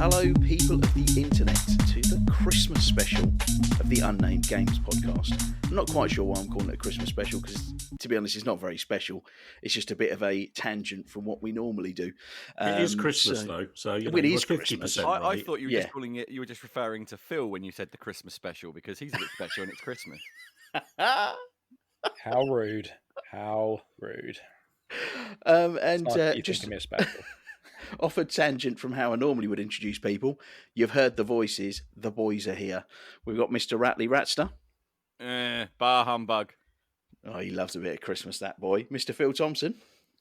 hello, people of the internet, to the Christmas special of the Unnamed Games podcast. I'm not quite sure why I'm calling it a Christmas special because, to be honest, it's not very special. It's just a bit of a tangent from what we normally do. It is Christmas, though, so you know, it is 50% Christmas. right. I thought you were just calling it. You were just referring to Phil when you said the Christmas special because he's a bit special and it's Christmas. How rude! How rude! Just off a tangent from how I normally would introduce people, you've heard the voices. The boys are here. We've got Mr. Ratley Ratster. Bar humbug. Oh, he loves a bit of Christmas, that boy. Mr. Phil Thompson.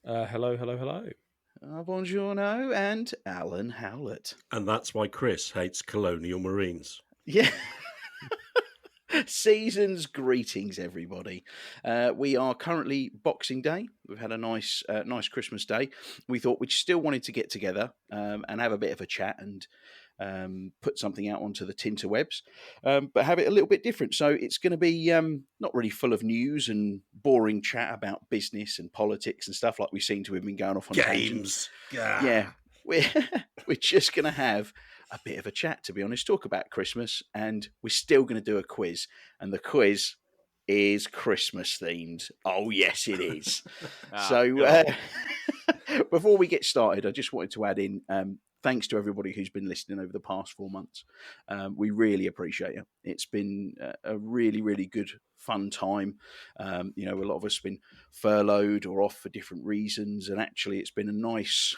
Hello. Buongiorno, and Alan Howlett. And that's why Chris hates colonial marines. Yeah. Season's greetings, everybody. We are currently Boxing Day. We've had a nice Christmas day. We thought we still wanted to get together and have a bit of a chat and put something out onto the tinterwebs, but have it a little bit different. So it's going to be not really full of news and boring chat about business and politics and stuff like we seem to have been going off on tangents. Yeah, we're just going to have a bit of a chat, to be honest, talk about Christmas, and we're still going to do a quiz, and the quiz is Christmas themed. Oh, yes, it is. Before we get started, I just wanted to add in, thanks to everybody who's been listening over the past 4 months. We really appreciate it. It's been a really, really good, fun time. A lot of us have been furloughed or off for different reasons, and actually it's been a nice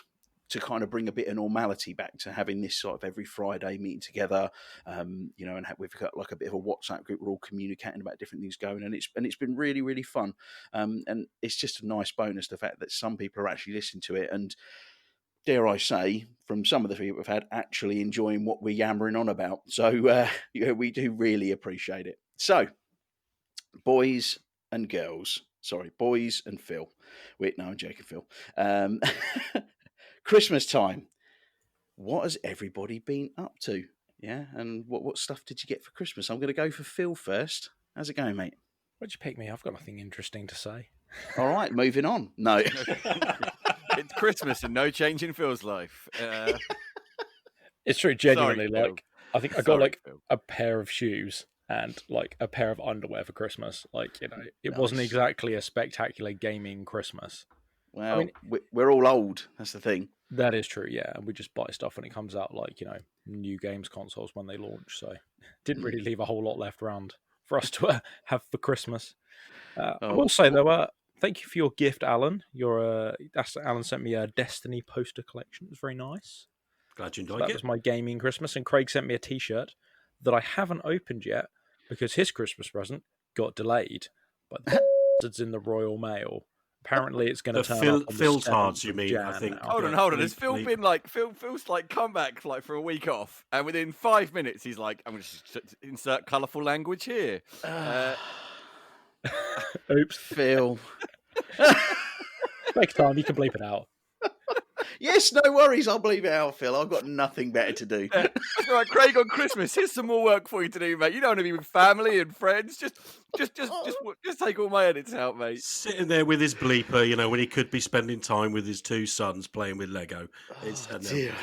to kind of bring a bit of normality back to having this sort of every Friday meeting together, and we've got like a bit of a WhatsApp group. We're all communicating about different things going, and it's been really, really fun. And it's just a nice bonus, the fact that some people are actually listening to it, and dare I say, from some of the people we've had, actually enjoying what we're yammering on about. So we do really appreciate it. So, boys and Phil. Wait, no, I'm joking, Phil. Christmas time. What has everybody been up to? Yeah, and what stuff did you get for Christmas? I'm going to go for Phil first. How's it going, mate? Why'd you pick me? I've got nothing interesting to say. All right, moving on. No. It's Christmas and no change in Phil's life. It's true, genuinely. Sorry, I think I got a pair of shoes and like a pair of underwear for Christmas. It wasn't exactly a spectacular gaming Christmas. Well, we're all old. That's the thing. That is true, yeah. And we just buy stuff when it comes out, new games consoles when they launch. So didn't really leave a whole lot left around for us to have for Christmas. I will say, though, thank you for your gift, Alan. Alan sent me a Destiny poster collection. It was very nice. Glad you enjoyed it. That was my gaming Christmas. And Craig sent me a T-shirt that I haven't opened yet because his Christmas present got delayed. But it's in the Royal Mail. Apparently, it's going to turn up on Phil the Tards, you mean? Jan. I think. Hold on. Has Phil been Phil's come back for a week off, and within 5 minutes he's like, I'm going to insert colourful language here. Oops, Phil. Next time you can bleep it out. Yes, no worries. I'll bleep it out, Phil. I've got nothing better to do. All right, Craig, on Christmas, here's some more work for you to do, mate. You don't want to be with family and friends. Just take all my edits out, mate. Sitting there with his bleeper, when he could be spending time with his two sons playing with Lego. Dear.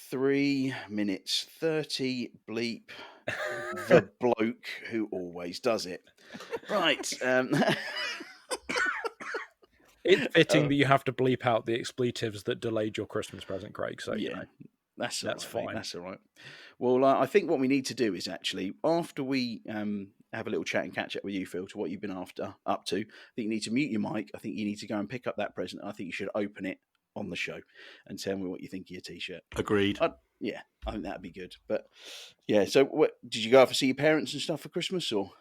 3 minutes 30 bleep. The bloke who always does it. Right. It's fitting that you have to bleep out the expletives that delayed your Christmas present, Craig. So yeah, that's fine. Mate. That's all right. Well, I think what we need to do is actually, after we have a little chat and catch up with you, Phil, to what you've been up to, I think you need to mute your mic. I think you need to go and pick up that present. I think you should open it on the show and tell me what you think of your T-shirt. Agreed. I think that'd be good. But yeah, so did you go out to see your parents and stuff for Christmas, or?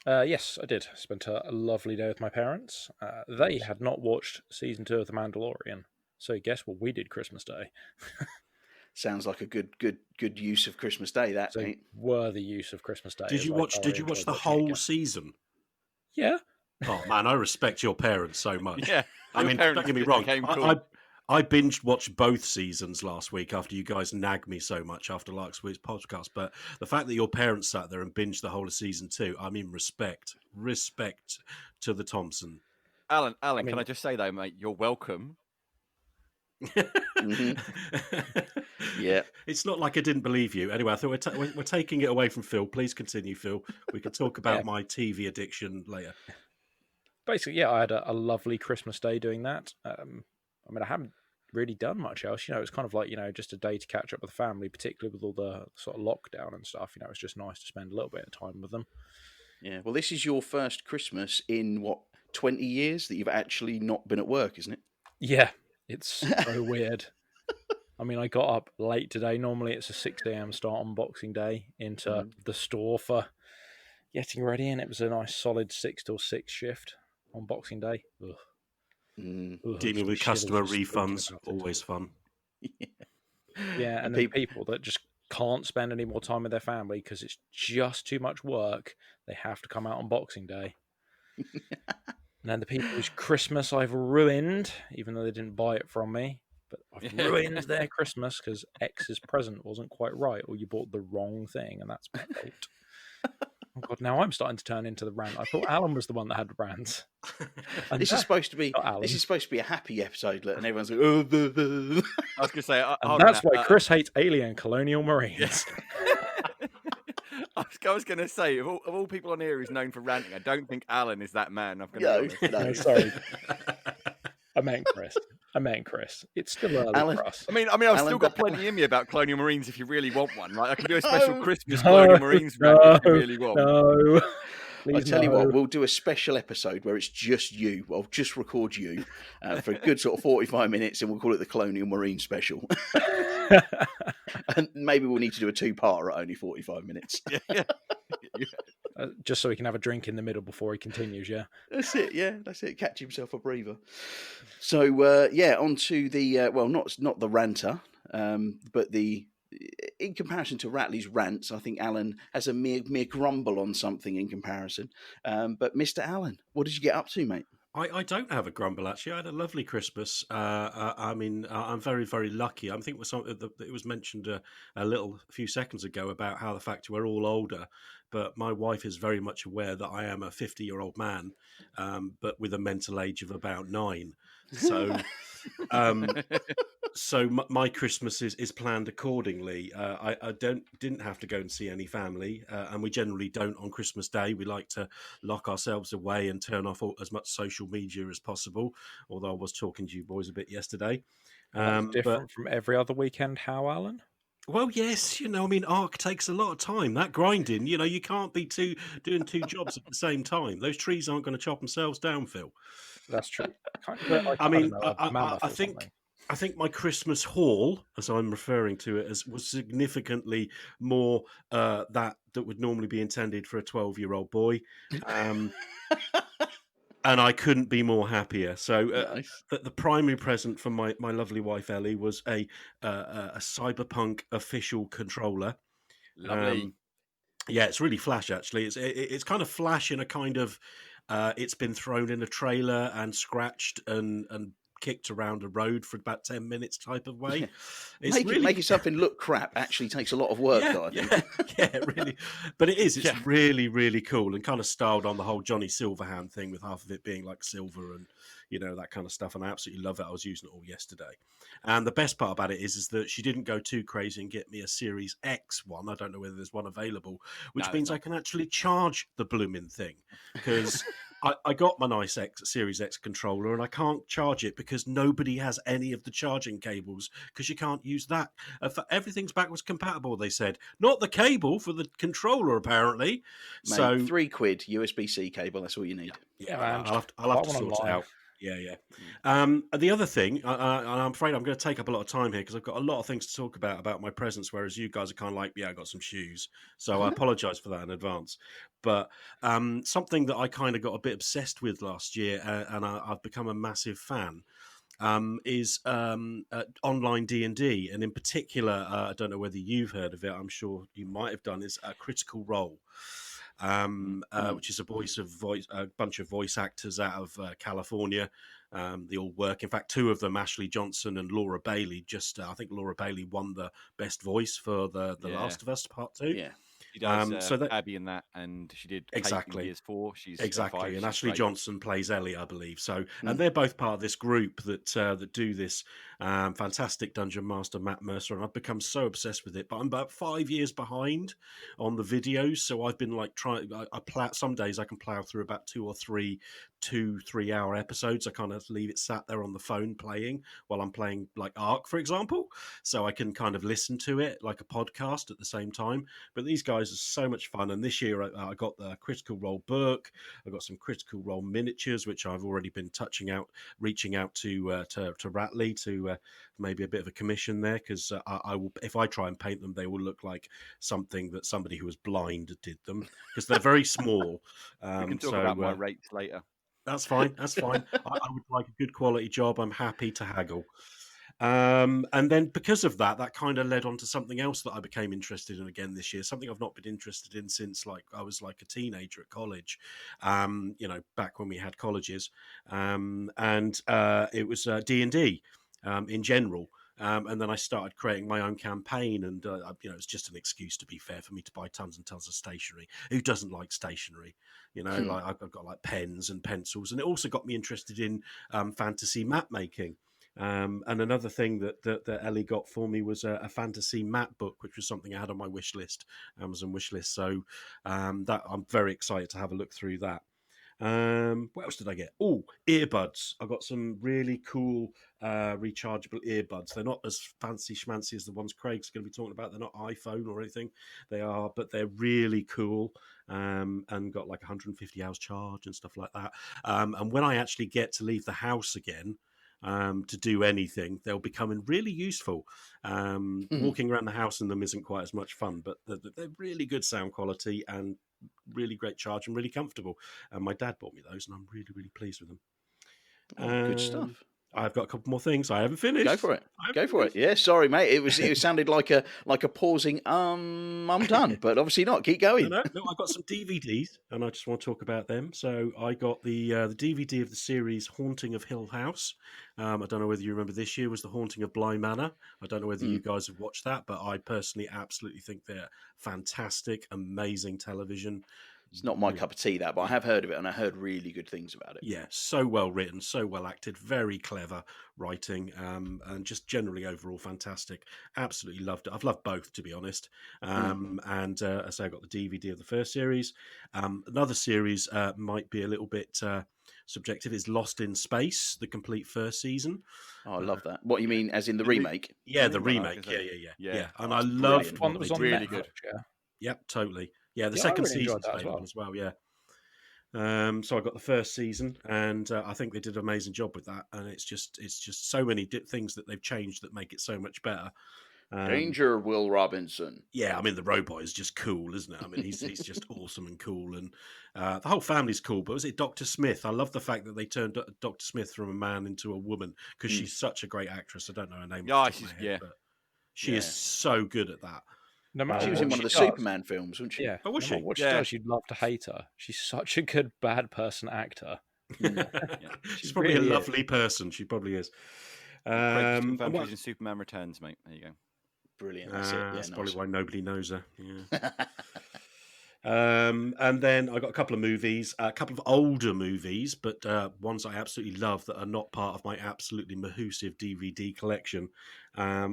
Yes, I did. Spent a lovely day with my parents. They had not watched season 2 of The Mandalorian, so guess what we did Christmas Day? Sounds like a good use of Christmas Day. That so worthy use of Christmas Day. Did you watch the whole season? Yeah. Oh man, I respect your parents so much. Yeah, I mean, don't get me wrong. I binge watched both seasons last week after you guys nagged me so much after last week's podcast. But the fact that your parents sat there and binged the whole of season 2, I mean, respect to the Thompson. Alan, can I just say though, mate, you're welcome. Mm-hmm. Yeah. It's not like I didn't believe you. Anyway, I thought we're taking it away from Phil. Please continue, Phil. We can talk about my TV addiction later. Basically, yeah, I had a lovely Christmas day doing that. I mean, I haven't really done much else. It's kind of like, just a day to catch up with the family, particularly with all the sort of lockdown and stuff. It's just nice to spend a little bit of time with them. Yeah. Well, this is your first Christmas in, 20 years that you've actually not been at work, isn't it? Yeah, it's so weird. I mean, I got up late today. Normally it's a 6 a.m. start on Boxing Day into the store for getting ready, and it was a nice solid 6 till 6 shift on Boxing Day. Ugh. Ugh, Dealing with customer refunds, always fun. Yeah, and then people that just can't spend any more time with their family because it's just too much work. They have to come out on Boxing Day. And then the people whose Christmas I've ruined, even though they didn't buy it from me, but I've ruined their Christmas because X's present wasn't quite right, or you bought the wrong thing, and that's my fault. Oh God! Now I'm starting to turn into the rant. I thought Alan was the one that had the rants. This is supposed to be a happy episode, and everyone's like, "Oh." I was going to say, that's why Chris hates alien colonial marines. I was going to say, of all people on here who's known for ranting, I don't think Alan is that man. I'm going to be honest. No, sorry. I meant Chris. It's still early Alan, for us. I mean, I've still got plenty in me about Colonial Marines if you really want one. Right? I can do a special Christmas Colonial Marines rant if you really want. No. I tell you what, we'll do a special episode where it's just you. I'll just record you for a good sort of 45 minutes, and we'll call it the Colonial Marine Special. And maybe we'll need to do a 2-parter at only 45 minutes. Yeah. Just so he can have a drink in the middle before he continues, yeah? That's it, yeah. That's it. Catch himself a breather. So, on to the, not the ranter, but in comparison to Ratley's rants, I think Alan has a mere grumble on something in comparison. But Mr. Alan, what did you get up to, mate? I don't have a grumble, actually. I had a lovely Christmas. I mean, I'm very, very lucky. I think it was mentioned a few seconds ago about how the fact we're all older, but my wife is very much aware that I am a 50-year-old man, but with a mental age of about 9. So... So my Christmas is planned accordingly. I didn't have to go and see any family, and we generally don't on Christmas Day. We like to lock ourselves away and turn off as much social media as possible. Although I was talking to you boys a bit yesterday. Different from every other weekend. How, Alan? Well, yes, I mean, ARC takes a lot of time. That grinding, you can't be doing 2 jobs at the same time. Those trees aren't going to chop themselves down, Phil. That's true. I think my Christmas haul, as I'm referring to it, was significantly more that would normally be intended for a 12-year-old boy. And I couldn't be more happier. So Nice. the primary present from my lovely wife, Ellie, was a Cyberpunk official controller. Lovely. Yeah, it's really flash, actually. It's kind of flash in a kind of... it's been thrown in a trailer and scratched and kicked around a road for about 10 minutes type of way. Yeah. Making something look crap actually takes a lot of work, though, I think. Yeah, really. But it's really, really cool and kind of styled on the whole Johnny Silverhand thing, with half of it being like silver and, that kind of stuff. And I absolutely love it. I was using it all yesterday. And the best part about it is that she didn't go too crazy and get me a Series X one. I don't know whether there's one available, which means I can actually charge the blooming thing, because... I got my nice Series X controller and I can't charge it because nobody has any of the charging cables, because you can't use that. Everything's backwards compatible, they said. Not the cable for the controller, apparently. Mate, so £3 USB-C cable, that's all you need. Yeah, I'll have to sort it out. Yeah. The other thing, I'm afraid I'm going to take up a lot of time here because I've got a lot of things to talk about my presents, whereas you guys are kind of like, I got some shoes. So I apologise for that in advance. But something that I kind of got a bit obsessed with last year, and I've become a massive fan, is online D&D. And in particular, I don't know whether you've heard of it, I'm sure you might have done, is Critical Role. Which is a bunch of voice actors out of California. They all work. In fact, 2 of them, Ashley Johnson and Laura Bailey, I think Laura Bailey won the best voice for the Last of Us Part 2. Yeah. She does So that Abby in that, and she did exactly. Kate in Years 4. She's Exactly, 5. and She's Ashley great. Johnson plays Ellie, I believe. So, and they're both part of this group that do this fantastic Dungeon Master, Matt Mercer, and I've become so obsessed with it. But I'm about 5 years behind on the videos, so I've been like trying. I plow some days I can plow through about 2 or 3 2-3 hour episodes. I kind of leave it sat there on the phone playing while I'm playing like Ark, for example, so I can kind of listen to it like a podcast at the same time. But these guys are so much fun, and this year I got the Critical Role book. I've got some Critical Role miniatures, which I've already been reaching out to Ratley to maybe a bit of a commission there, because I will, if I try and paint them, they will look like something that somebody who was blind did them, because they're very small. We can talk about my rates later. That's fine. That's fine. I would like a good quality job. I'm happy to haggle. And then because of that, that kind of led on to something else that I became interested in again this year, something I've not been interested in since like I was like a teenager at college, back when we had colleges. And it was D&D in general. And then I started creating my own campaign, and it's just an excuse, to be fair, for me to buy tons and tons of stationery. Who doesn't like stationery? Like I've got like pens and pencils, and it also got me interested in fantasy map making. And another thing that Ellie got for me was a fantasy map book, which was something I had on my wish list, Amazon wish list. So that I'm very excited to have a look through that. What else did I get? Oh, earbuds. I got some really cool rechargeable earbuds. They're not as fancy schmancy as the ones Craig's going to be talking about. They're not iPhone or anything. They are, but they're really cool, and got like 150 hours charge and stuff like that. And when I actually get to leave the house again, to do anything, they'll become really useful. Walking around the house in them isn't quite as much fun, but they're really good sound quality and really great charge and really comfortable. And my dad bought me those, and I'm really, really pleased with them. Good stuff. I've got a couple more things. I haven't finished. Go for it. Go for it. Yeah, sorry, mate. It sounded like a pausing. I'm done, but obviously not. Keep going. No. I got some DVDs, and I just want to talk about them. So I got the DVD of the series Haunting of Hill House. I don't know whether you remember, this year was The Haunting of Bly Manor. I don't know whether you guys have watched that, but I personally absolutely think they're fantastic, amazing television. It's not my cup of tea, that, but I have heard of it, and I heard really good things about it. Yeah, so well written, so well acted, very clever writing, and just generally overall fantastic. Absolutely loved it. I've loved both, to be honest. And as I say, I got the DVD of the first series. Another series might be a little bit subjective, is Lost in Space, the complete first season. Oh, I love that. What you mean, as in the remake? Yeah, the remake. Yeah. And I loved one that was on really good. Yeah. Yep, totally. Yeah, the second season's available as well. Yeah. So I got the first season, and I think they did an amazing job with that. And it's just so many things that they've changed that make it so much better. Danger, Will Robinson. Yeah, I mean, the robot is just cool, isn't it? I mean, he's just awesome and cool, and the whole family's cool. But was it Dr. Smith? I love the fact that they turned Dr. Smith from a man into a woman, because she's such a great actress. I don't know her name. But she is so good at that. No matter she was in one of the Superman films, wasn't she? Yeah. Oh, was she? What she does, you'd love to hate her. She's such a good bad person actor. She's probably really a lovely person. She probably is. She's in Superman Returns, mate. There you go. Brilliant. That's it. Yeah, that's nice. probably why nobody knows her. Yeah. And then I got a couple of movies, a couple of older movies, but ones I absolutely love that are not part of my absolutely mahoosive DVD collection,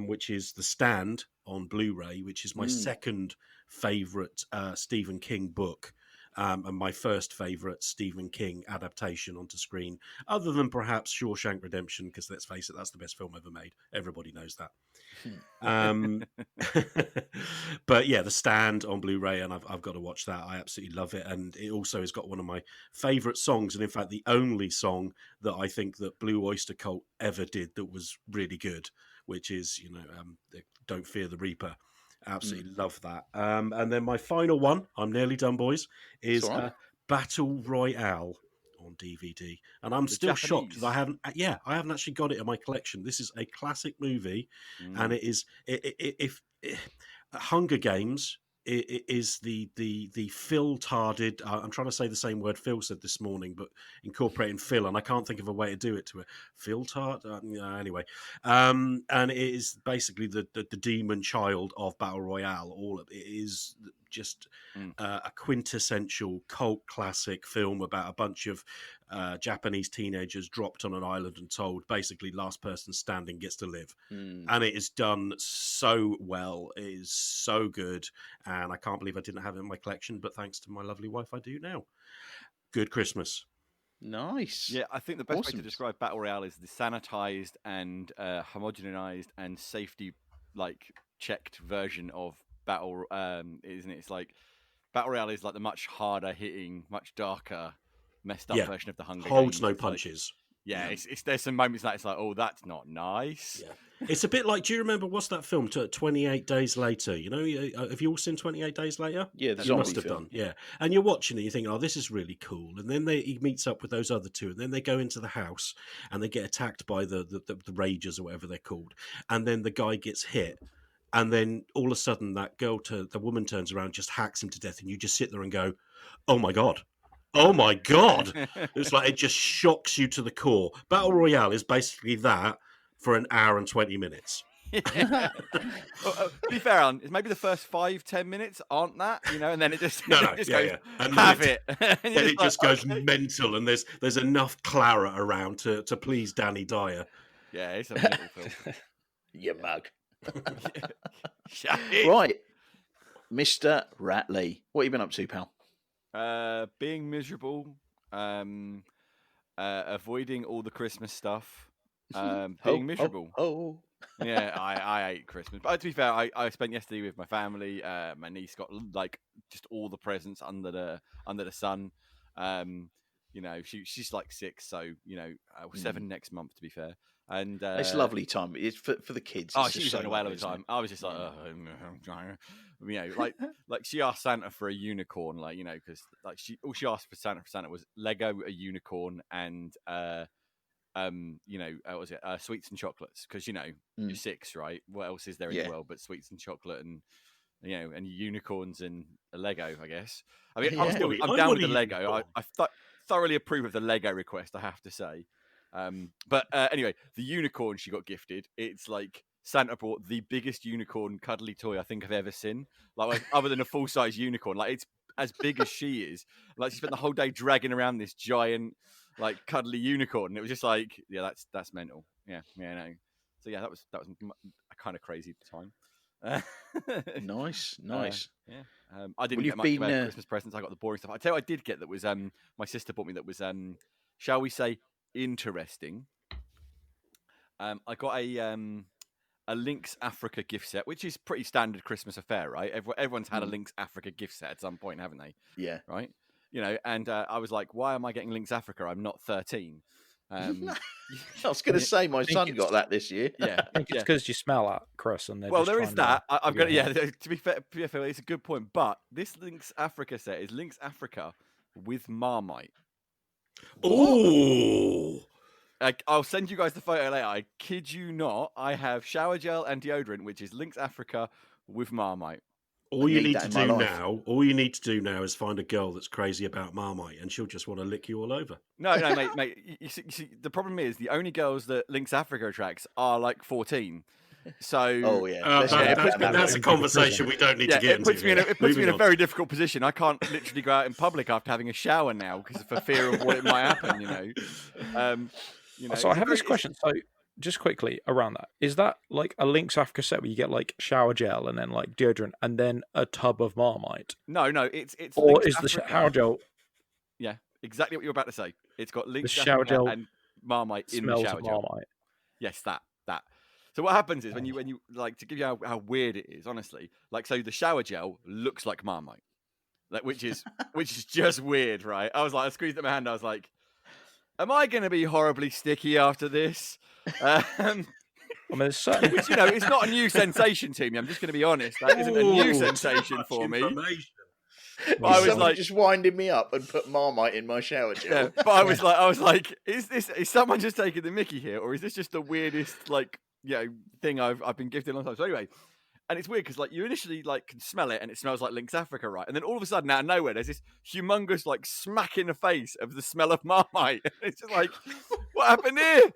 which is The Stand on Blu-ray, which is my second favourite Stephen King book. And my first favourite Stephen King adaptation onto screen, other than perhaps Shawshank Redemption, because let's face it, that's the best film ever made. Everybody knows that. But yeah, The Stand on Blu-ray, and I've got to watch that. I absolutely love it, and it also has got one of my favourite songs, and in fact the only song that I think that Blue Oyster Cult ever did that was really good, which is Don't Fear the Reaper. Absolutely love that. And then my final one, I'm nearly done, boys, is Battle Royale on DVD. And I'm still shocked that I haven't actually got it in my collection. This is a classic movie, and it is if Hunger Games is the Phil-tarded. I'm trying to say the same word Phil said this morning, but incorporating Phil, and I can't think of a way to do it to it. Phil-tard, anyway. And it is basically the demon child of Battle Royale. All of it is just a quintessential cult classic film about a bunch of Japanese teenagers dropped on an island and told basically last person standing gets to live. And it is done so well. It is so good. And I can't believe I didn't have it in my collection, but thanks to my lovely wife, I do now. Good Christmas. Nice. Yeah, I think the best way to describe Battle Royale is the sanitized and homogenized and safety checked version of Battle, isn't it? It's like Battle Royale is like the much harder hitting, much darker, messed up version of the Hunger Games. Holds no punches. It's there's some moments that it's like, oh, that's not nice. Yeah. It's a bit like, do you remember, what's that film, 28 Days Later? You know, have you all seen 28 Days Later? Yeah, you must have done. Yeah. And you're watching it, you think, oh, this is really cool. And then he meets up with those other two, and then they go into the house, and they get attacked by the Ragers or whatever they're called. And then the guy gets hit. And then all of a sudden, the woman turns around, just hacks him to death, and you just sit there and go, "Oh my god, oh my god!" It's like it just shocks you to the core. Battle Royale is basically that for an hour and 20 minutes. To be fair, Alan, it's maybe the first 5-10 minutes aren't that, and then it just goes, And have it. And it just goes mental, and there's enough Clara around to please Danny Dyer. Yeah, it's a beautiful film. You mug. Right, Mr. Ratley, what have you been up to, pal? Being miserable, avoiding all the Christmas stuff, being miserable. Yeah, I hate Christmas. But to be fair, I spent yesterday with my family. My niece got just all the presents under the sun. She's like 6, so 7 next month, to be fair. And it's a lovely time. It's for the kids. Oh, she was having a whale of a time. I was just like, like she asked Santa for a unicorn, because all she asked for Santa was Lego, a unicorn, and what was it? Sweets and chocolates, because you're 6, right? What else is there in the world but sweets and chocolate and and unicorns and a Lego, I guess. I mean, I'm down with the Lego. I thoroughly approve of the Lego request, I have to say. But anyway, the unicorn she got gifted, it's like Santa brought the biggest unicorn cuddly toy I think I've ever seen. Like other than a full-size unicorn, like it's as big as she is. Like she spent the whole day dragging around this giant, cuddly unicorn. And it was just like, yeah, that's mental. Yeah, no. So yeah, that was kind of crazy at the time. Nice. Yeah. I didn't get much about Christmas presents. I got the boring stuff. I tell you, what I did get that was my sister bought me that was shall we say interesting. I got a Lynx Africa gift set, which is pretty standard Christmas affair, right? Everyone's had a Lynx Africa gift set at some point, haven't they? Yeah. Right. And I was like, why am I getting Lynx Africa? I'm not 13. I was going to say my son got that this year. Yeah, I think it's because you smell that, Chris. And there is that. I'm going to. Yeah, to be fair, it's a good point. But this Lynx Africa set is Lynx Africa with Marmite. Oh! I'll send you guys the photo later. I kid you not. I have shower gel and deodorant, which is Lynx Africa with Marmite. All you need to do now is find a girl that's crazy about Marmite, and she'll just want to lick you all over. No, mate. You see, the problem is the only girls that Lynx Africa attracts are 14. So, that's a conversation we don't need to get into. It puts me in a very difficult position. I can't literally go out in public after having a shower now because for fear of what it might happen. So I have this question. So just quickly around that, is that like a Lynx Africa set where you get shower gel and then deodorant and then a tub of Marmite? No, it's. Or Lynx is Africa. The shower gel? Yeah, exactly what you're about to say. It's got Lynx the shower gel and Marmite in the shower gel. Marmite. Yes, that. So what happens is when you to give you how weird it is, honestly, so the shower gel looks like Marmite, which is just weird, right? I squeezed it in my hand. I was like, am I going to be horribly sticky after this? I mean, it's certain... which it's not a new sensation to me. I'm just going to be honest. That isn't a new sensation for me. But I was just winding me up and put Marmite in my shower gel. Yeah, but I was like, is someone just taking the mickey here, or is this just the weirdest thing I've been gifted a long time? So anyway, and it's weird because you initially can smell it and it smells like Lynx Africa, right? And then all of a sudden out of nowhere there's this humongous smack in the face of the smell of Marmite. It's just what happened here?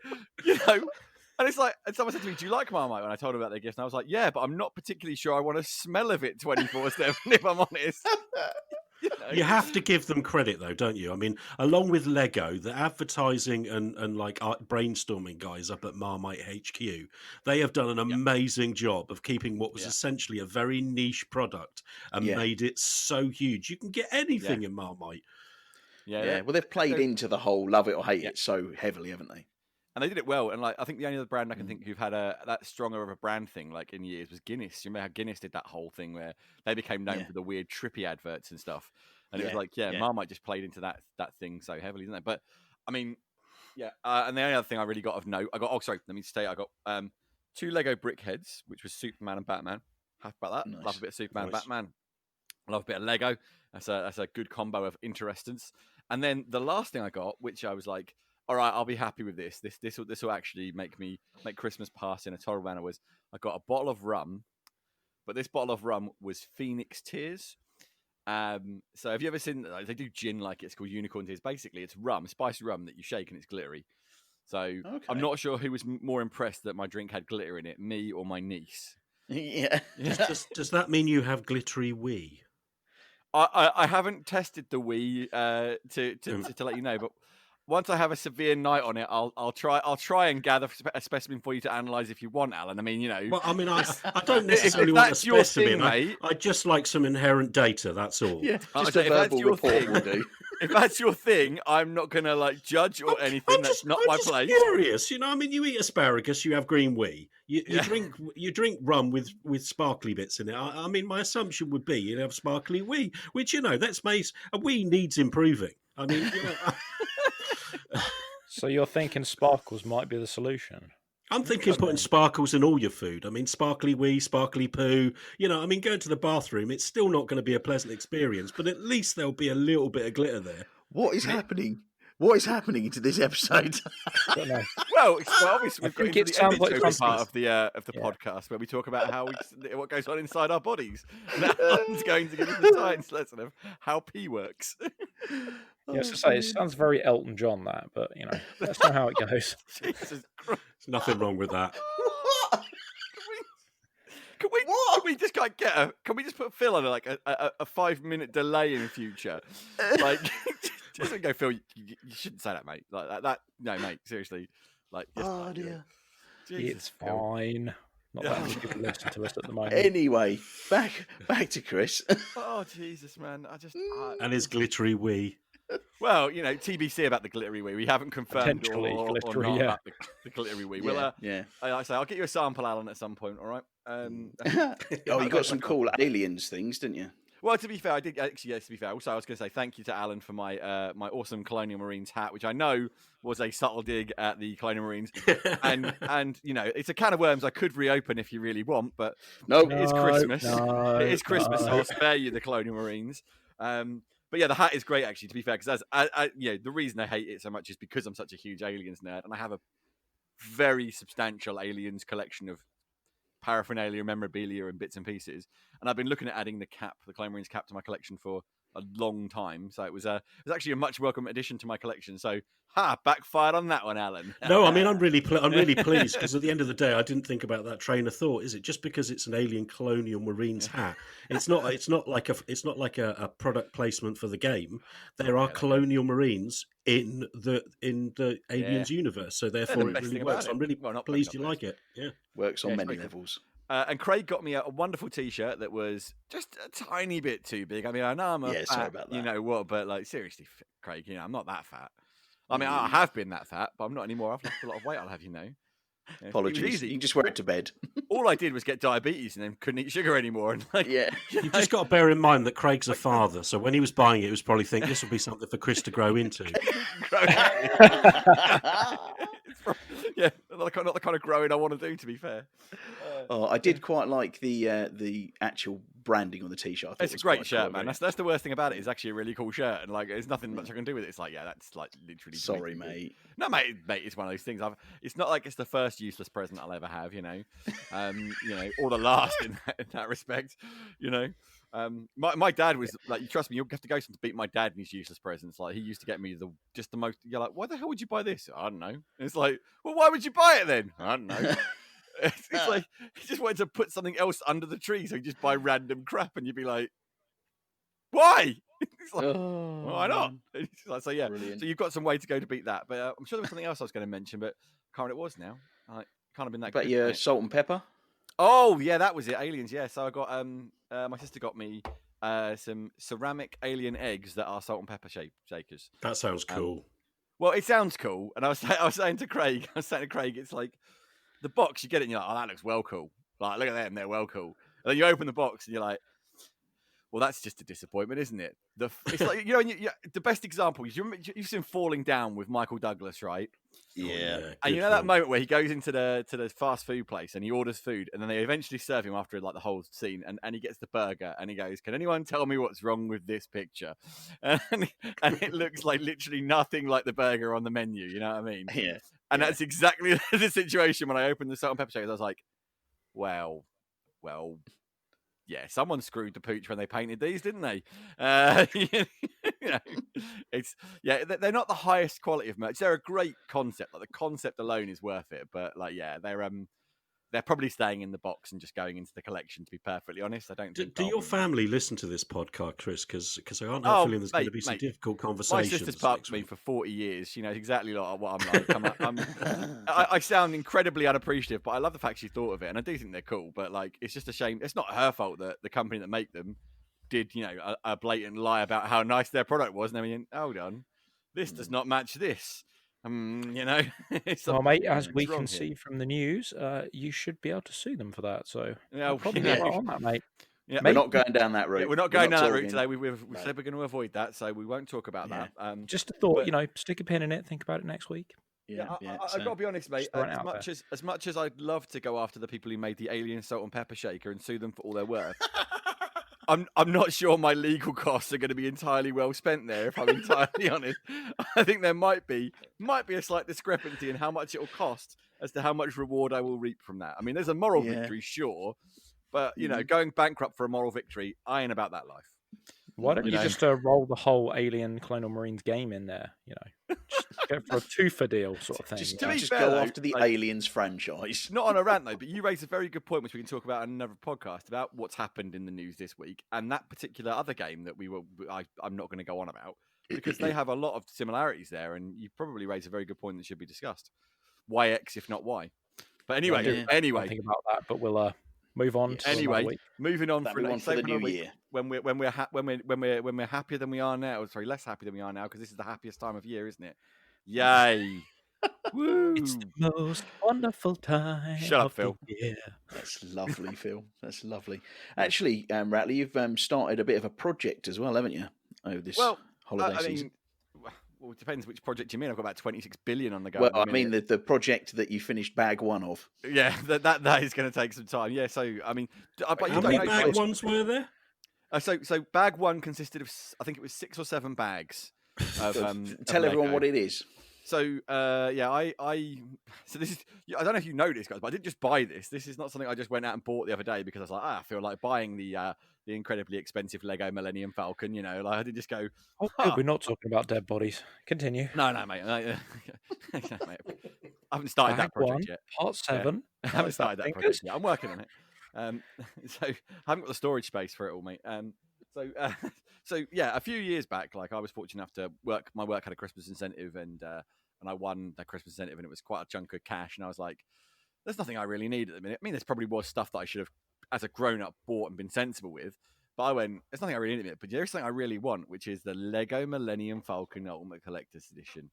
And it's like, and someone said to me, "Do you like Marmite?" When I told them about their gift, and I was like, "Yeah, but I'm not particularly sure I want to smell of it 24/7." If I'm honest. You have to give them credit, though, don't you? I mean, along with Lego, the advertising and like brainstorming guys up at Marmite HQ, they have done an amazing job of keeping what was essentially a very niche product and made it so huge. You can get anything in Marmite. Yeah. Well, they've played into the whole love it or hate it so heavily, haven't they? And they did it well. And like, I think the only other brand I can think who've had that stronger of a brand thing like in years was Guinness. You remember how Guinness did that whole thing where they became known for the weird trippy adverts and stuff. And it was like, Marmite just played into that thing so heavily, didn't they? But I mean, and the only other thing I really got of note, I got I got 2 Lego brick heads, which was Superman and Batman. Happy about that. Nice. Love a bit of Superman and Batman. Love a bit of Lego. That's a good combo of interestants. And then the last thing I got, which I was like, all right, I'll be happy with this. This will actually make Christmas pass in a total manner. Was I got a bottle of rum, but this bottle of rum was Phoenix Tears. So have you ever seen? Like, they do gin like it's called Unicorn Tears. Basically, it's rum, spiced rum that you shake and it's glittery. So I'm not sure who was more impressed that my drink had glitter in it, me or my niece. Yeah. Does that mean you have glittery wee? I haven't tested the wee to let you know, but once I have a severe night on it, I'll try and gather a specimen for you to analyse if you want, Alan. I mean, you know. Well, I mean, I don't necessarily want a specimen. I just like some inherent data. That's all. Yeah, just a verbal report will do. If that's your thing, I'm not going to like judge or anything. That's not my place. Curious, you know. I mean, you eat asparagus, you have green wee. You drink rum with sparkly bits in it. I mean, my assumption would be you'd have sparkly wee, which that's a wee needs improving. I mean, you know. So you're thinking sparkles might be the solution? I'm thinking putting sparkles in all your food. I mean, sparkly wee, sparkly poo. You know, I mean, going to the bathroom, it's still not going to be a pleasant experience, but at least there'll be a little bit of glitter there. What is happening? What is happening to this episode? I don't know. Well, obviously we've got into the end part of the podcast where we talk about what goes on inside our bodies. Now Alan's going to give us the science lesson of how pee works. Yes, to say it sounds very Elton John but you know that's not how it goes. Jesus Christ. There's nothing wrong with that. Can we just can we just put Phil on like a 5-minute delay in the future? Like just go, Phil. You shouldn't say that, mate. Like that. No, mate. Seriously. Like. Oh dear. It's fine. Not that many people listen to us at the moment. Anyway, back to Chris. Oh Jesus, man! And his glittery wee. Well, you know, TBC about the glittery wee. We haven't confirmed or not about the glittery wee. Like I say, I'll get you a sample, Alan, at some point. All right. You got some cool aliens things, didn't you? Well, to be fair, I did actually. Yes, to be fair. Also, I was going to say thank you to Alan for my my awesome Colonial Marines hat, which I know was a subtle dig at the Colonial Marines, and you know, it's a can of worms I could reopen if you really want, but it is Christmas. It is Christmas, so I'll spare you the Colonial Marines. But yeah, the hat is great actually. To be fair, because the reason I hate it so much is because I'm such a huge Aliens nerd, and I have a very substantial Aliens collection of paraphernalia, memorabilia, and bits and pieces. And I've been looking at adding the Colonial Marines cap to my collection for a long time. So it was actually a much welcome addition to my collection. So backfired on that one, Alan. No, I mean I'm really pleased because at the end of the day, I didn't think about that train of thought. Is it just because it's an alien Colonial Marines hat? It's not like a product placement for the game. There are Colonial Marines in the Aliens universe, so therefore it really works. I'm really pleased you like it. Yeah, works on many levels. And Craig got me a wonderful T-shirt that was just a tiny bit too big. I mean, I know I'm a fat, sorry about that. You know what, but like seriously, Craig, you know I'm not that fat. I mean, I have been that fat, but I'm not anymore. I've lost a lot of weight. I'll have you know. Apologies. You can just wear it to bed. All I did was get diabetes and then couldn't eat sugar anymore. And You've just got to bear in mind that Craig's a father, so when he was buying it, he was probably thinking this will be something for Chris to grow into. Not the kind of growing I want to do. To be fair. I did quite like the actual branding on the T-shirt. It's a great shirt, man. That's the worst thing about it. It's actually a really cool shirt, and like, there's nothing much I can do with it. It's like, that's like literally. Sorry, mate. No, mate. It's one of those things. It's not like it's the first useless present I'll ever have, you know, or the last in that respect, you know. My dad was like, you trust me, you'll have to go to beat my dad in his useless presents. Like, he used to get me the most. You're like, why the hell would you buy this? I don't know. And it's like, well, why would you buy it then? I don't know. It's like he just wanted to put something else under the tree, so he just buy random crap, and you'd be like, why? It's like, well, why not? Like, so yeah, brilliant. So you've got some way to go to beat that. But I'm sure there was something else I was going to mention, but I can't remember what it was now. I can't have been that. But your salt and pepper. Oh yeah, that was it. Aliens. Yeah. So I got my sister got me some ceramic alien eggs that are salt and pepper shakers. That sounds cool. Well, it sounds cool, and I was saying to Craig, it's like the box you get it, and you're like, oh, that looks well cool. Like, look at them, they're well cool. And then you open the box, and you're like, well, that's just a disappointment, isn't it? It's like, you know, the best example is you've seen Falling Down with Michael Douglas, right? Yeah. And you know that moment where he goes into the fast food place and he orders food, and then they eventually serve him after like the whole scene, and he gets the burger and he goes, "Can anyone tell me what's wrong with this picture?" And it looks like literally nothing like the burger on the menu. You know what I mean? Yeah. And that's exactly the situation when I opened the salt and pepper shakers. I was like, well. Yeah, someone screwed the pooch when they painted these, didn't they? You know, they're not the highest quality of merch. They're a great concept. Like, the concept alone is worth it. But like, yeah, they're probably staying in the box and just going into the collection. To be perfectly honest, I don't. Do your family listen to this podcast, Chris? Because I can't help feeling there's going to be some difficult conversations. My sister's parked me for 40 years. She knows exactly what I'm like. I sound incredibly unappreciative, but I love the fact she thought of it, and I do think they're cool. But like, it's just a shame. It's not her fault that the company that make them did, you know, a blatant lie about how nice their product was. And I mean, hold on, this does not match this. You know, well, mate, as we can see from the news, you should be able to sue them for that. So probably not on that, mate. Yeah, we're not going down that route. Yeah, we're not going down that route today. We've said we're going to avoid that, so we won't talk about that. Just a thought, you know, stick a pin in it. Think about it next week. I've got to be honest, mate. As much as I'd love to go after the people who made the alien salt and pepper shaker and sue them for all their worth, I'm not sure my legal costs are going to be entirely well spent there. If I'm entirely honest, I think there might be a slight discrepancy in how much it will cost as to how much reward I will reap from that. I mean, there's a moral victory, sure, but you know, going bankrupt for a moral victory, I ain't about that life. Why don't you just roll the whole Alien Colonial Marines game in there? You know, just go for a two-for deal sort of thing. Just go after the Aliens franchise. Not on a rant though, but you raised a very good point, which we can talk about in another podcast, about what's happened in the news this week, and that particular other game that I'm not going to go on about because they have a lot of similarities there, and you probably raised a very good point that should be discussed. Why X if not Y? But anyway, think about that, but we'll. Move on. Anyway, moving on for the new year. When we're happier than we are now. Sorry, less happy than we are now, because this is the happiest time of year, isn't it? Yay! Woo! It's the most wonderful time. Shut up, Phil. Yeah, that's lovely, Phil. That's lovely. Actually, Ratley, you've started a bit of a project as well, haven't you? Over this holiday season. Well, it depends which project you mean. I've got about 26 billion on the go. Well, I mean the project that you finished bag one of. Yeah, that is going to take some time. Yeah, so I mean, how many bag ones were there? So bag one consisted of, I think it was 6 or 7 bags. Tell everyone what it is. So so this is, I don't know if you know this, guys, but I didn't just buy this. This is not something I just went out and bought the other day because I was like, I feel like buying the incredibly expensive Lego Millennium Falcon. You know, like I didn't just go. Oh, good. We're not talking about dead bodies. Continue. No, mate. I haven't started that project yet. Part 7. I haven't started that project yet. I'm working on it. So I haven't got the storage space for it all, mate. So yeah, a few years back, like I was fortunate enough to my work had a Christmas incentive, and I won that Christmas incentive, and it was quite a chunk of cash. And I was like, there's nothing I really need at the minute. I mean, there's probably was stuff that I should have, as a grown-up, bought and been sensible with. But I went, there's nothing I really need at the minute. But there's something I really want, which is the Lego Millennium Falcon Ultimate Collector's Edition.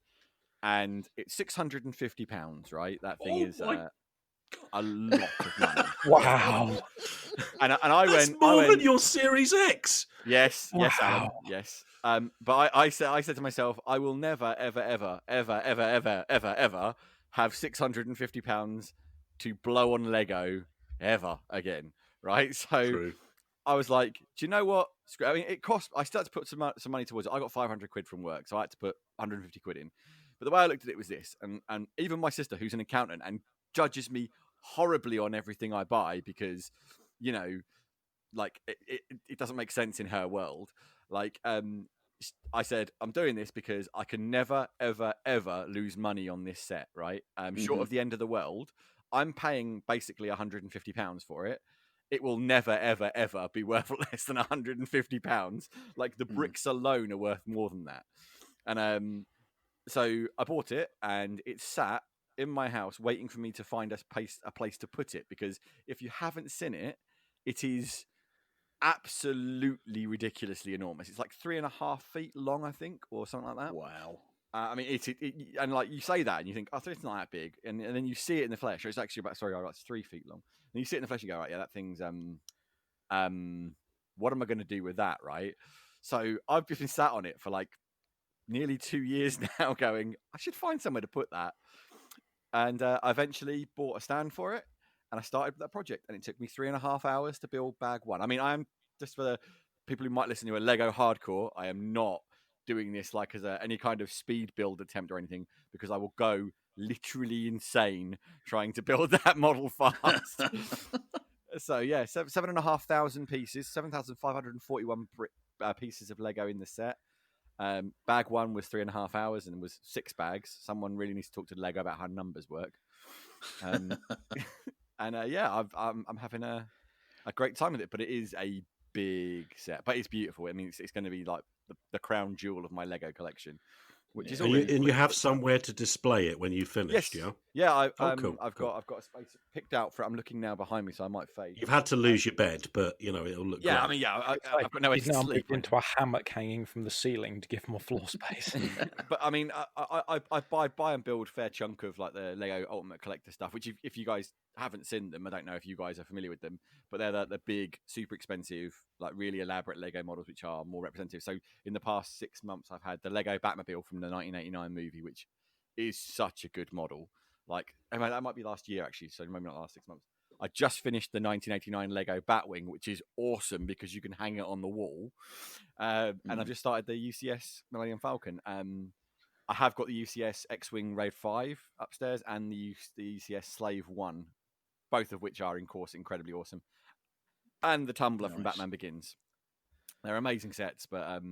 And it's £650, right? That thing is a lot of money. Wow. And I That's went more than your Series X. Yes, wow. Yes, Alan, yes. But I said to myself, I will never, ever, ever, ever, ever, ever, ever, ever have £650 to blow on Lego ever again, right? So True. I was like, do you know what? I mean, it cost. I started to put some money towards it. I got 500 quid from work, so I had to put 150 quid in. But the way I looked at it was this, and even my sister, who's an accountant and judges me horribly on everything I buy, because, you know, like it doesn't make sense in her world. Like, I said, I'm doing this because I can never, ever, ever lose money on this set, right? Short of the end of the world, I'm paying basically £150 for it. It will never, ever, ever be worth less than £150. Like, the bricks alone are worth more than that. And so I bought it, and it sat in my house waiting for me to find a place to put it. Because if you haven't seen it, it is absolutely ridiculously enormous. It's like 3.5 feet long, I think, or something like that. Wow. I mean, and like you say that, and you think, oh, it's not that big, and then you see it in the flesh. It's actually it's 3 feet long. And you see it in the flesh, and you go, right, yeah, that thing's what am I going to do with that, right? So I've just been sat on it for like nearly 2 years now, going, I should find somewhere to put that. And I eventually bought a stand for it. And I started that project, and it took me 3.5 hours to build bag one. I mean, I am, just for the people who might listen to a Lego hardcore, I am not doing this like as any kind of speed build attempt or anything, because I will go literally insane trying to build that model fast. So yeah, 7,500 pieces, 7,541 pieces of Lego in the set. Bag one was 3.5 hours and was 6 bags. Someone really needs to talk to Lego about how numbers work. And yeah, I'm having a great time with it, but it is a big set, but it's beautiful. I mean, it's going to be like the crown jewel of my Lego collection, which is already. And you have somewhere to display it when you finished, yes. yeah? Yeah, cool. I've got a space picked out for it. I'm looking now behind me, so I might fade. You've had to lose your bed, but it'll look great. I mean, I've got nowhere to now sleep. Into a hammock hanging from the ceiling to give more floor space. But I mean, I buy and build a fair chunk of like the Lego Ultimate Collector stuff, which if you guys haven't seen them, I don't know if you guys are familiar with them, but they're the big, super expensive, like really elaborate Lego models, which are more representative. So in the past 6 months, I've had the Lego Batmobile from the 1989 movie, which is such a good model. Like, that might be last year actually, so maybe not the last 6 months. I just finished the 1989 Lego Batwing, which is awesome because you can hang it on the wall. And I've just started the UCS Millennium Falcon. I have got the UCS X-Wing Raid 5 upstairs and the UCS Slave 1, both of which are, in course, incredibly awesome. And the Tumbler from Batman Begins. They're amazing sets, but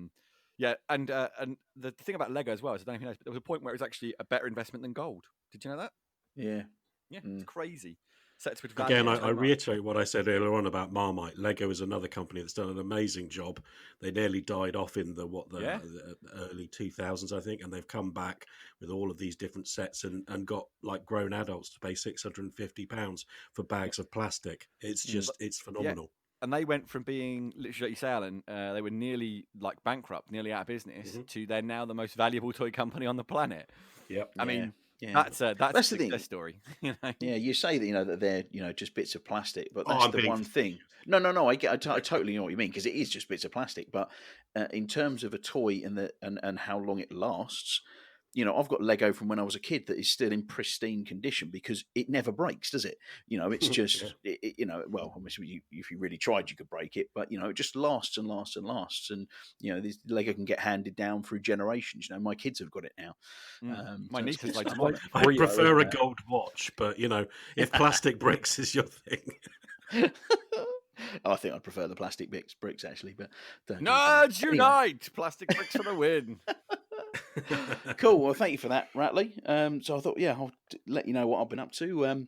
yeah. And the thing about Lego as well is, I don't know if you know, but there was a point where it was actually a better investment than gold. Did you know that? Yeah. Yeah, it's crazy. Sets with value. Again, I reiterate what I said earlier on about Marmite. Lego is another company that's done an amazing job. They nearly died off in the early 2000s, I think, and they've come back with all of these different sets and got like grown adults to pay £650 for bags of plastic. It's just it's phenomenal. Yeah. And they went from being, literally, like you say, Alan, they were nearly like bankrupt, nearly out of business, to they're now the most valuable toy company on the planet. Yep. I mean, that's a success story. Yeah, you say that that they're just bits of plastic, but that's the one thing. No, I totally know what you mean, because it is just bits of plastic. But in terms of a toy and how long it lasts, I've got Lego from when I was a kid that is still in pristine condition because it never breaks, does it? It's just, well, obviously, if you really tried, you could break it, but, it just lasts and lasts and lasts. And, this Lego can get handed down through generations. My kids have got it now. My niece is like, I prefer a gold watch, but, if plastic bricks is your thing. I think I'd prefer the plastic bricks actually, but nerds unite! Plastic bricks for the win. Cool. Well, thank you for that, Ratley. So I thought, I'll let you know what I've been up to.